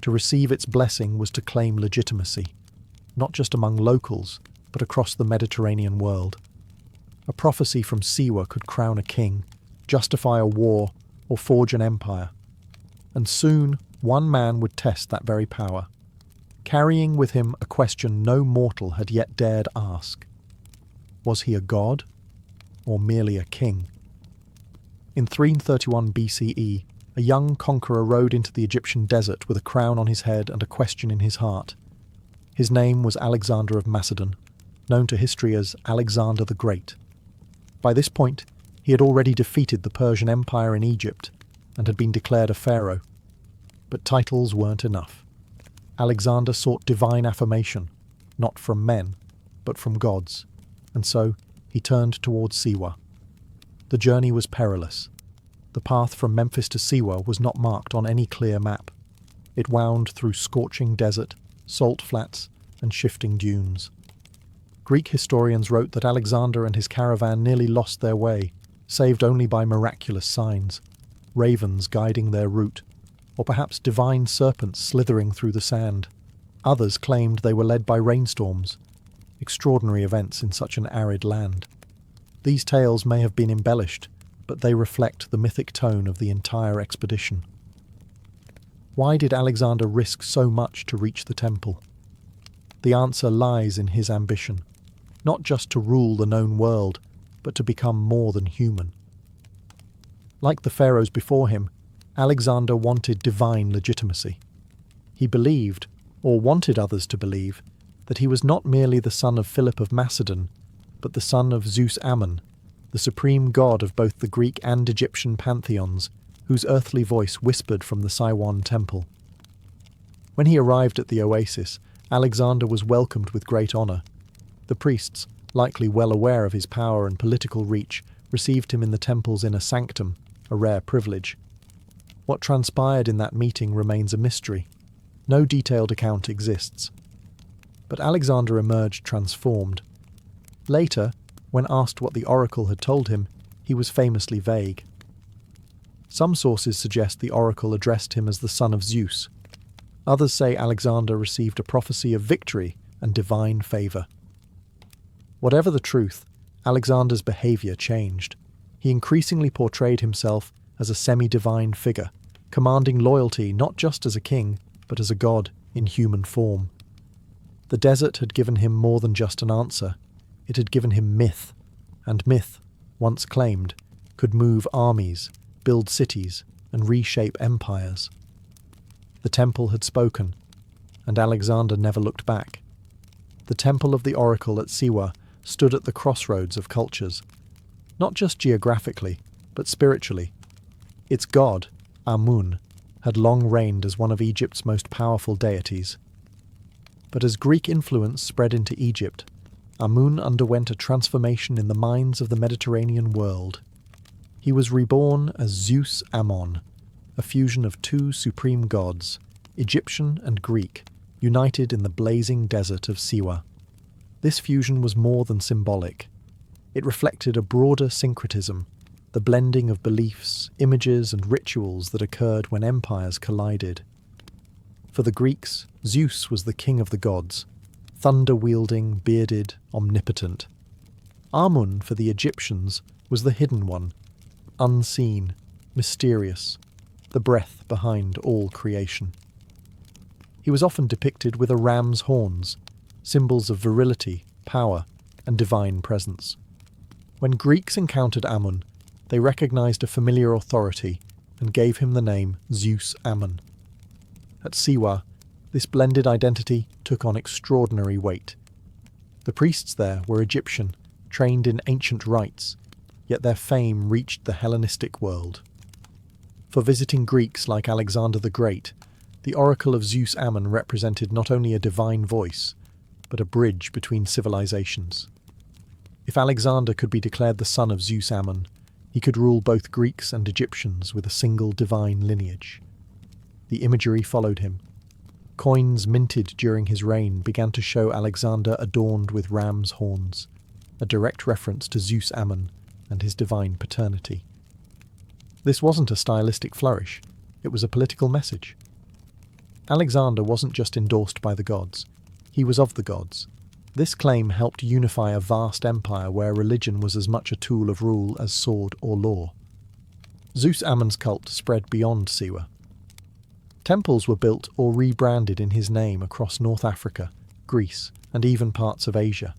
To receive its blessing was to claim legitimacy, not just among locals, but across the Mediterranean world. A prophecy from Siwa could crown a king, justify a war, or forge an empire. And soon, one man would test that very power, carrying with him a question no mortal had yet dared ask. Was he a god, or merely a king? In 331 BCE, a young conqueror rode into the Egyptian desert with a crown on his head and a question in his heart. His name was Alexander of Macedon, known to history as Alexander the Great. By this point, he had already defeated the Persian Empire in Egypt and had been declared a pharaoh. But titles weren't enough. Alexander sought divine affirmation, not from men, but from gods, and so he turned towards Siwa. The journey was perilous. The path from Memphis to Siwa was not marked on any clear map. It wound through scorching desert, salt flats, and shifting dunes. Greek historians wrote that Alexander and his caravan nearly lost their way, saved only by miraculous signs, ravens guiding their route, or perhaps divine serpents slithering through the sand. Others claimed they were led by rainstorms, extraordinary events in such an arid land. These tales may have been embellished, but they reflect the mythic tone of the entire expedition. Why did Alexander risk so much to reach the temple? The answer lies in his ambition, not just to rule the known world, but to become more than human. Like the pharaohs before him, Alexander wanted divine legitimacy. He believed, or wanted others to believe, that he was not merely the son of Philip of Macedon, but the son of Zeus Ammon, the supreme god of both the Greek and Egyptian pantheons, whose earthly voice whispered from the Siwan temple. When he arrived at the oasis, Alexander was welcomed with great honour. The priests, likely well aware of his power and political reach, received him in the temple's inner sanctum, a rare privilege. What transpired in that meeting remains a mystery. No detailed account exists. But Alexander emerged transformed. Later, when asked what the oracle had told him, he was famously vague. Some sources suggest the oracle addressed him as the son of Zeus. Others say Alexander received a prophecy of victory and divine favour. Whatever the truth, Alexander's behaviour changed. He increasingly portrayed himself as a semi-divine figure, commanding loyalty not just as a king, but as a god in human form. The desert had given him more than just an answer. It had given him myth, and myth, once claimed, could move armies, build cities, and reshape empires. The temple had spoken, and Alexander never looked back. The temple of the oracle at Siwa stood at the crossroads of cultures, not just geographically, but spiritually. Its god, Amun, had long reigned as one of Egypt's most powerful deities. But as Greek influence spread into Egypt, Amun underwent a transformation in the minds of the Mediterranean world. He was reborn as Zeus Ammon, a fusion of two supreme gods, Egyptian and Greek, united in the blazing desert of Siwa. This fusion was more than symbolic. It reflected a broader syncretism, the blending of beliefs, images, and rituals that occurred when empires collided. For the Greeks, Zeus was the king of the gods, thunder-wielding, bearded, omnipotent. Amun, for the Egyptians, was the hidden one, unseen, mysterious, the breath behind all creation. He was often depicted with a ram's horns, symbols of virility, power, and divine presence. When Greeks encountered Ammon, they recognized a familiar authority and gave him the name Zeus Ammon. At Siwa, this blended identity took on extraordinary weight. The priests there were Egyptian, trained in ancient rites, yet their fame reached the Hellenistic world. For visiting Greeks like Alexander the Great, the oracle of Zeus Ammon represented not only a divine voice, but a bridge between civilizations. If Alexander could be declared the son of Zeus Ammon, he could rule both Greeks and Egyptians with a single divine lineage. The imagery followed him. Coins minted during his reign began to show Alexander adorned with ram's horns, a direct reference to Zeus Ammon and his divine paternity. This wasn't a stylistic flourish, it was a political message. Alexander wasn't just endorsed by the gods, he was of the gods. This claim helped unify a vast empire where religion was as much a tool of rule as sword or law. Zeus Ammon's cult spread beyond Siwa. Temples were built or rebranded in his name across North Africa, Greece, and even parts of Asia.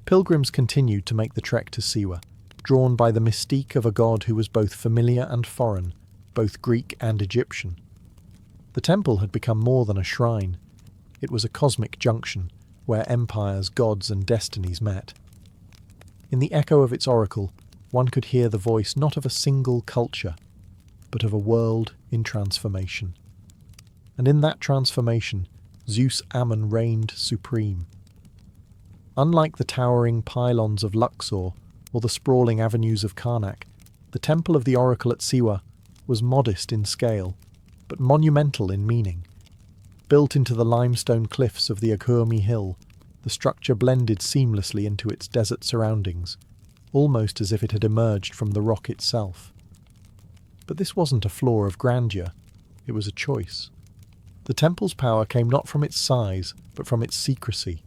Pilgrims continued to make the trek to Siwa, drawn by the mystique of a god who was both familiar and foreign, both Greek and Egyptian. The temple had become more than a shrine. It was a cosmic junction, where empires, gods, and destinies met. In the echo of its oracle, one could hear the voice not of a single culture, but of a world in transformation. And in that transformation, Zeus Ammon reigned supreme. Unlike the towering pylons of Luxor or the sprawling avenues of Karnak, the temple of the oracle at Siwa was modest in scale, but monumental in meaning. Built into the limestone cliffs of the Akurmi Hill, the structure blended seamlessly into its desert surroundings, almost as if it had emerged from the rock itself. But this wasn't a flaw of grandeur, it was a choice. The temple's power came not from its size, but from its secrecy.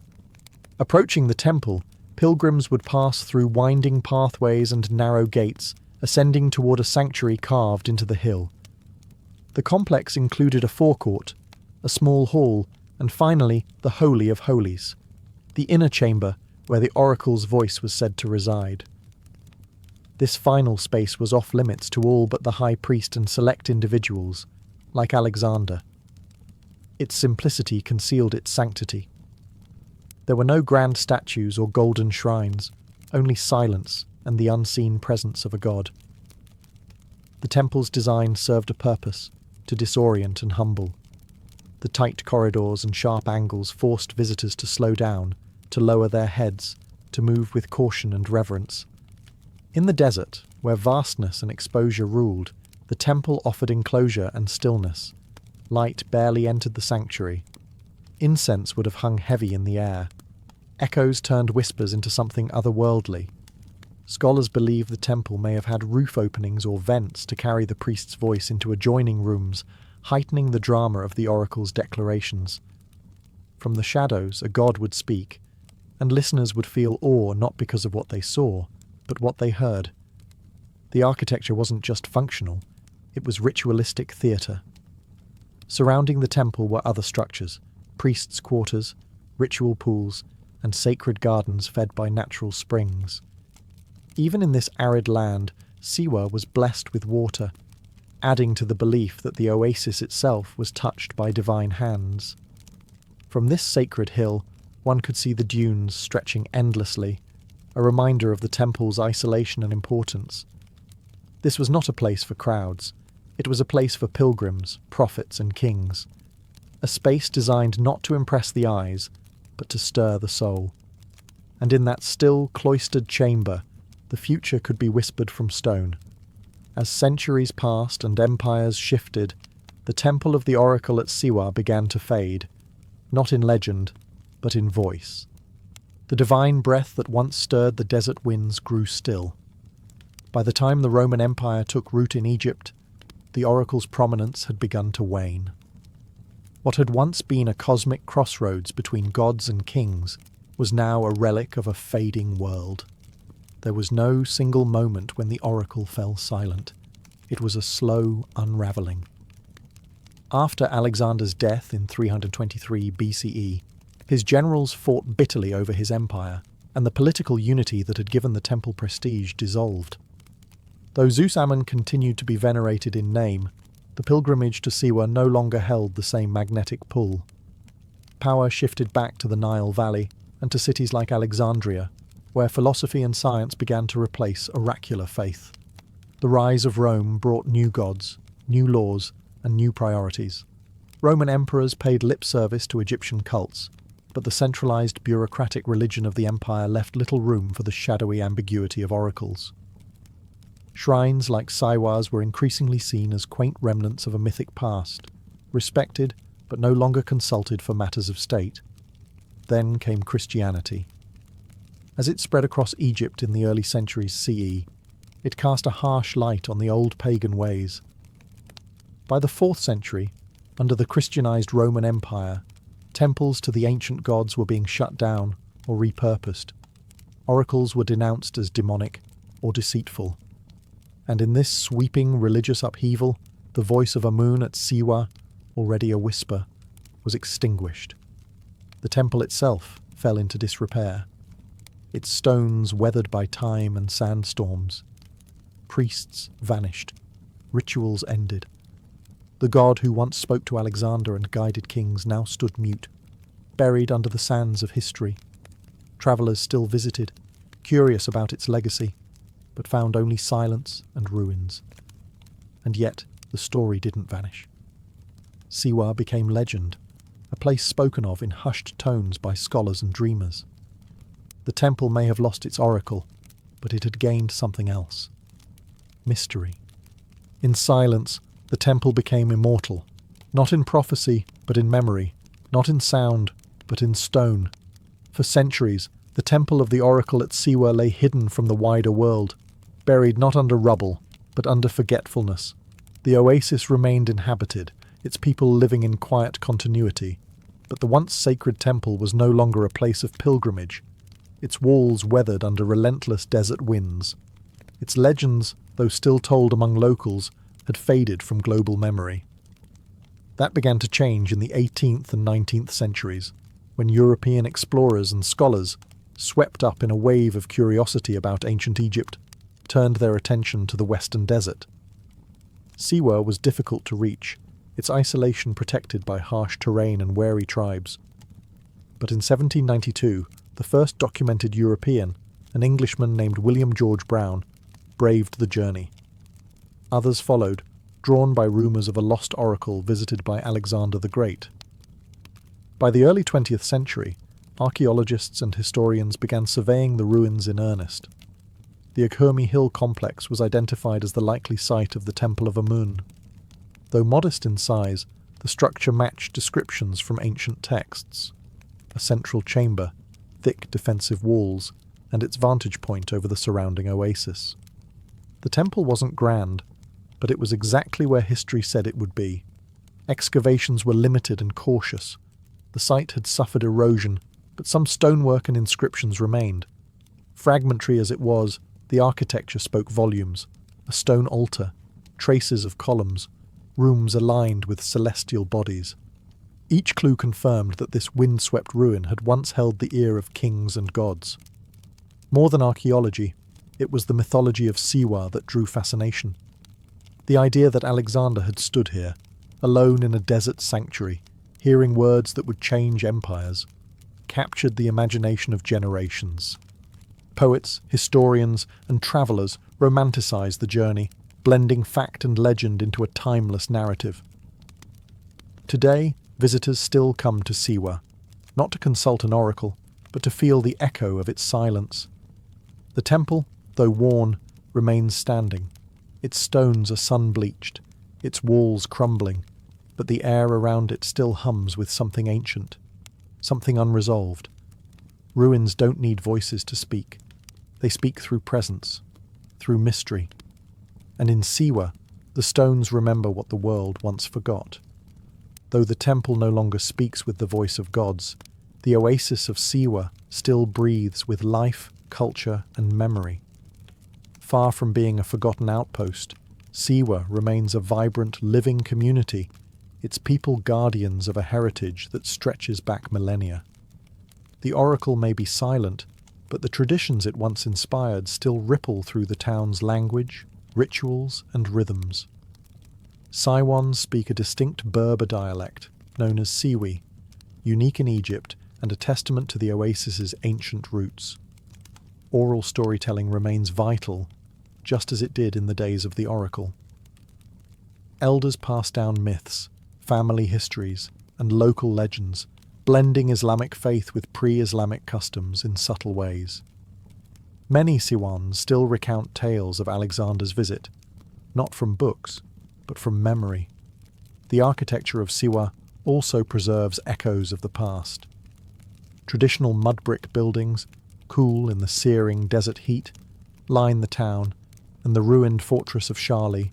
Approaching the temple, pilgrims would pass through winding pathways and narrow gates, ascending toward a sanctuary carved into the hill. The complex included a forecourt, a small hall, and finally the Holy of Holies, the inner chamber where the oracle's voice was said to reside. This final space was off-limits to all but the high priest and select individuals, like Alexander. Its simplicity concealed its sanctity. There were no grand statues or golden shrines, only silence and the unseen presence of a god. The temple's design served a purpose, to disorient and humble. The tight corridors and sharp angles forced visitors to slow down, to lower their heads, to move with caution and reverence. In the desert, where vastness and exposure ruled, the temple offered enclosure and stillness. Light barely entered the sanctuary. Incense would have hung heavy in the air. Echoes turned whispers into something otherworldly. Scholars believe the temple may have had roof openings or vents to carry the priest's voice into adjoining rooms, heightening the drama of the oracle's declarations. From the shadows, a god would speak, and listeners would feel awe not because of what they saw, but what they heard. The architecture wasn't just functional, it was ritualistic theatre. Surrounding the temple were other structures, priests' quarters, ritual pools, and sacred gardens fed by natural springs. Even in this arid land, Siwa was blessed with water, adding to the belief that the oasis itself was touched by divine hands. From this sacred hill, one could see the dunes stretching endlessly, a reminder of the temple's isolation and importance. This was not a place for crowds. It was a place for pilgrims, prophets, and kings. A space designed not to impress the eyes, but to stir the soul. And in that still, cloistered chamber, the future could be whispered from stone. As centuries passed and empires shifted, the temple of the oracle at Siwa began to fade, not in legend, but in voice. The divine breath that once stirred the desert winds grew still. By the time the Roman Empire took root in Egypt, the oracle's prominence had begun to wane. What had once been a cosmic crossroads between gods and kings was now a relic of a fading world. There was no single moment when the oracle fell silent. It was a slow unravelling. After Alexander's death in 323 BCE, His generals fought bitterly over his empire, and the political unity that had given the temple prestige dissolved. Though Zeus Ammon continued to be venerated in name, the pilgrimage to Siwa no longer held the same magnetic pull. Power shifted back to the Nile Valley and to cities like Alexandria, where philosophy and science began to replace oracular faith. The rise of Rome brought new gods, new laws, and new priorities. Roman emperors paid lip service to Egyptian cults, but the centralized bureaucratic religion of the empire left little room for the shadowy ambiguity of oracles. Shrines like Siwa's were increasingly seen as quaint remnants of a mythic past, respected but no longer consulted for matters of state. Then came Christianity. As it spread across Egypt in the early centuries CE, it cast a harsh light on the old pagan ways. By the 4th century, under the Christianized Roman Empire, temples to the ancient gods were being shut down or repurposed. Oracles were denounced as demonic or deceitful. And in this sweeping religious upheaval, the voice of Amun at Siwa, already a whisper, was extinguished. The temple itself fell into disrepair, its stones weathered by time and sandstorms. Priests vanished, rituals ended. The god who once spoke to Alexander and guided kings now stood mute, buried under the sands of history. Travellers still visited, curious about its legacy, but found only silence and ruins. And yet the story didn't vanish. Siwa became legend, a place spoken of in hushed tones by scholars and dreamers. The temple may have lost its oracle, but it had gained something else. Mystery. In silence, the temple became immortal, not in prophecy, but in memory, not in sound, but in stone. For centuries, the temple of the oracle at Siwa lay hidden from the wider world, buried not under rubble, but under forgetfulness. The oasis remained inhabited, its people living in quiet continuity, but the once sacred temple was no longer a place of pilgrimage, its walls weathered under relentless desert winds. Its legends, though still told among locals, had faded from global memory. That began to change in the 18th and 19th centuries, when European explorers and scholars, swept up in a wave of curiosity about ancient Egypt, turned their attention to the western desert. Siwa was difficult to reach, its isolation protected by harsh terrain and wary tribes. But in 1792, the first documented European, an Englishman named William George Brown, braved the journey. Others followed, drawn by rumours of a lost oracle visited by Alexander the Great. By the early 20th century, archaeologists and historians began surveying the ruins in earnest. The Akhurmi Hill complex was identified as the likely site of the Temple of Amun. Though modest in size, the structure matched descriptions from ancient texts. A central chamber, thick defensive walls, and its vantage point over the surrounding oasis. The temple wasn't grand, but it was exactly where history said it would be. Excavations were limited and cautious. The site had suffered erosion, but some stonework and inscriptions remained. Fragmentary as it was, the architecture spoke volumes. A stone altar, traces of columns, rooms aligned with celestial bodies. Each clue confirmed that this windswept ruin had once held the ear of kings and gods. More than archaeology, it was the mythology of Siwa that drew fascination. The idea that Alexander had stood here, alone in a desert sanctuary, hearing words that would change empires, captured the imagination of generations. Poets, historians, and travellers romanticized the journey, blending fact and legend into a timeless narrative. Today, visitors still come to Siwa, not to consult an oracle, but to feel the echo of its silence. The temple, though worn, remains standing. Its stones are sun-bleached, its walls crumbling, but the air around it still hums with something ancient, something unresolved. Ruins don't need voices to speak. They speak through presence, through mystery. And in Siwa, the stones remember what the world once forgot. Though the temple no longer speaks with the voice of gods, the oasis of Siwa still breathes with life, culture, and memory. Far from being a forgotten outpost, Siwa remains a vibrant, living community, its people guardians of a heritage that stretches back millennia. The oracle may be silent, but the traditions it once inspired still ripple through the town's language, rituals, and rhythms. Siwans speak a distinct Berber dialect, known as Siwi, unique in Egypt and a testament to the oasis's ancient roots. Oral storytelling remains vital, just as it did in the days of the oracle. Elders pass down myths, family histories, and local legends, blending Islamic faith with pre-Islamic customs in subtle ways. Many Siwans still recount tales of Alexander's visit, not from books, but from memory. The architecture of Siwa also preserves echoes of the past. Traditional mud brick buildings, cool in the searing desert heat, line the town, and the ruined fortress of Shali,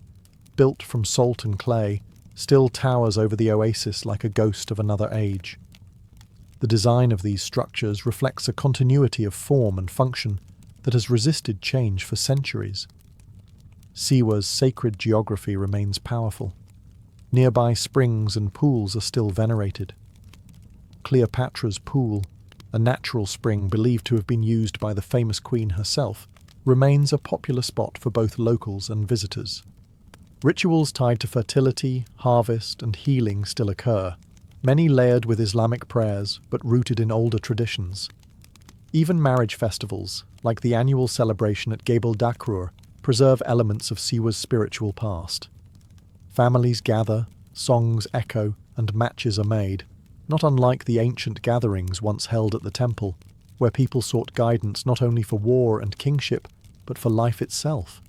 built from salt and clay, still towers over the oasis like a ghost of another age. The design of these structures reflects a continuity of form and function that has resisted change for centuries. Siwa's sacred geography remains powerful. Nearby springs and pools are still venerated. Cleopatra's Pool, a natural spring believed to have been used by the famous queen herself, remains a popular spot for both locals and visitors. Rituals tied to fertility, harvest, and healing still occur, many layered with Islamic prayers but rooted in older traditions. Even marriage festivals, like the annual celebration at Gebel Dakrur, preserve elements of Siwa's spiritual past. Families gather, songs echo, and matches are made, not unlike the ancient gatherings once held at the temple, where people sought guidance not only for war and kingship, but for life itself.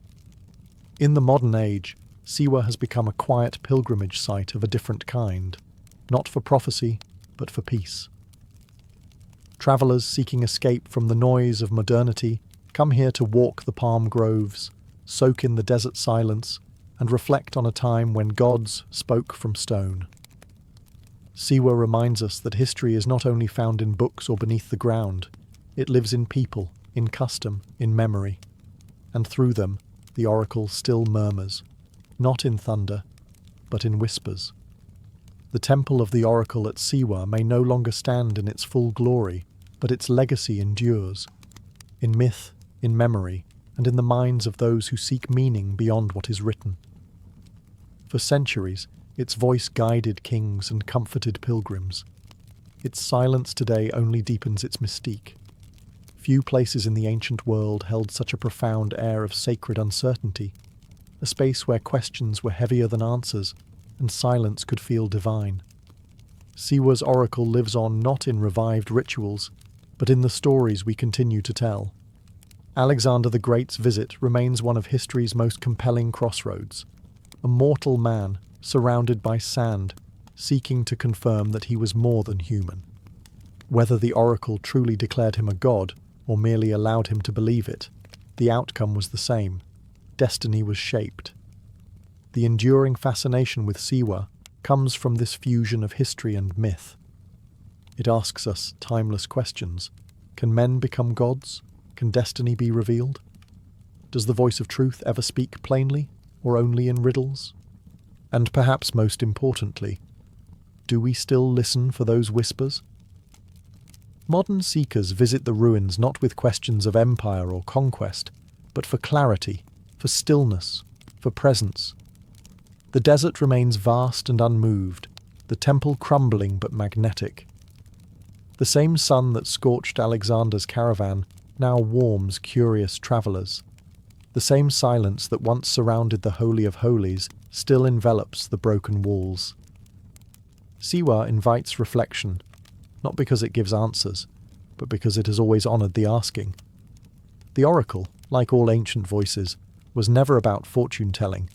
In the modern age, Siwa has become a quiet pilgrimage site of a different kind, not for prophecy, but for peace. Travellers seeking escape from the noise of modernity come here to walk the palm groves, soak in the desert silence, and reflect on a time when gods spoke from stone. Siwa reminds us that history is not only found in books or beneath the ground, it lives in people, in custom, in memory. And through them, the oracle still murmurs, not in thunder, but in whispers. The temple of the oracle at Siwa may no longer stand in its full glory, but its legacy endures, in myth, in memory, and in the minds of those who seek meaning beyond what is written. For centuries, its voice guided kings and comforted pilgrims. Its silence today only deepens its mystique. Few places in the ancient world held such a profound air of sacred uncertainty, a space where questions were heavier than answers, and silence could feel divine. Siwa's oracle lives on not in revived rituals, but in the stories we continue to tell. Alexander the Great's visit remains one of history's most compelling crossroads. A mortal man, surrounded by sand, seeking to confirm that he was more than human. Whether the oracle truly declared him a god, or merely allowed him to believe it, the outcome was the same. Destiny was shaped. The enduring fascination with Siwa comes from this fusion of history and myth. It asks us timeless questions. Can men become gods? Can destiny be revealed? Does the voice of truth ever speak plainly, or only in riddles? And perhaps most importantly, do we still listen for those whispers? Modern seekers visit the ruins not with questions of empire or conquest, but for clarity, for stillness, for presence. The desert remains vast and unmoved, the temple crumbling but magnetic. The same sun that scorched Alexander's caravan now warms curious travellers. The same silence that once surrounded the Holy of Holies still envelops the broken walls. Siwa invites reflection, not because it gives answers, but because it has always honoured the asking. The oracle, like all ancient voices, was never about fortune-telling.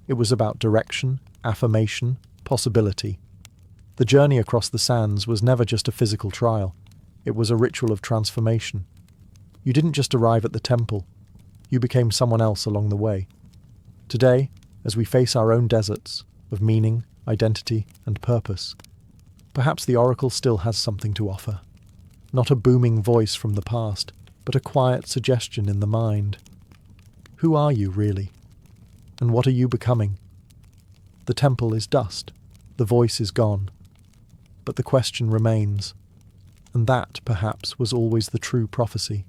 It was about direction, affirmation, possibility. The journey across the sands was never just a physical trial. It was a ritual of transformation. You didn't just arrive at the temple. You became someone else along the way. Today, as we face our own deserts of meaning, identity, and purpose, perhaps the oracle still has something to offer. Not a booming voice from the past, but a quiet suggestion in the mind. Who are you, really? And what are you becoming? The temple is dust. The voice is gone. But the question remains, And that, perhaps, was always the true prophecy.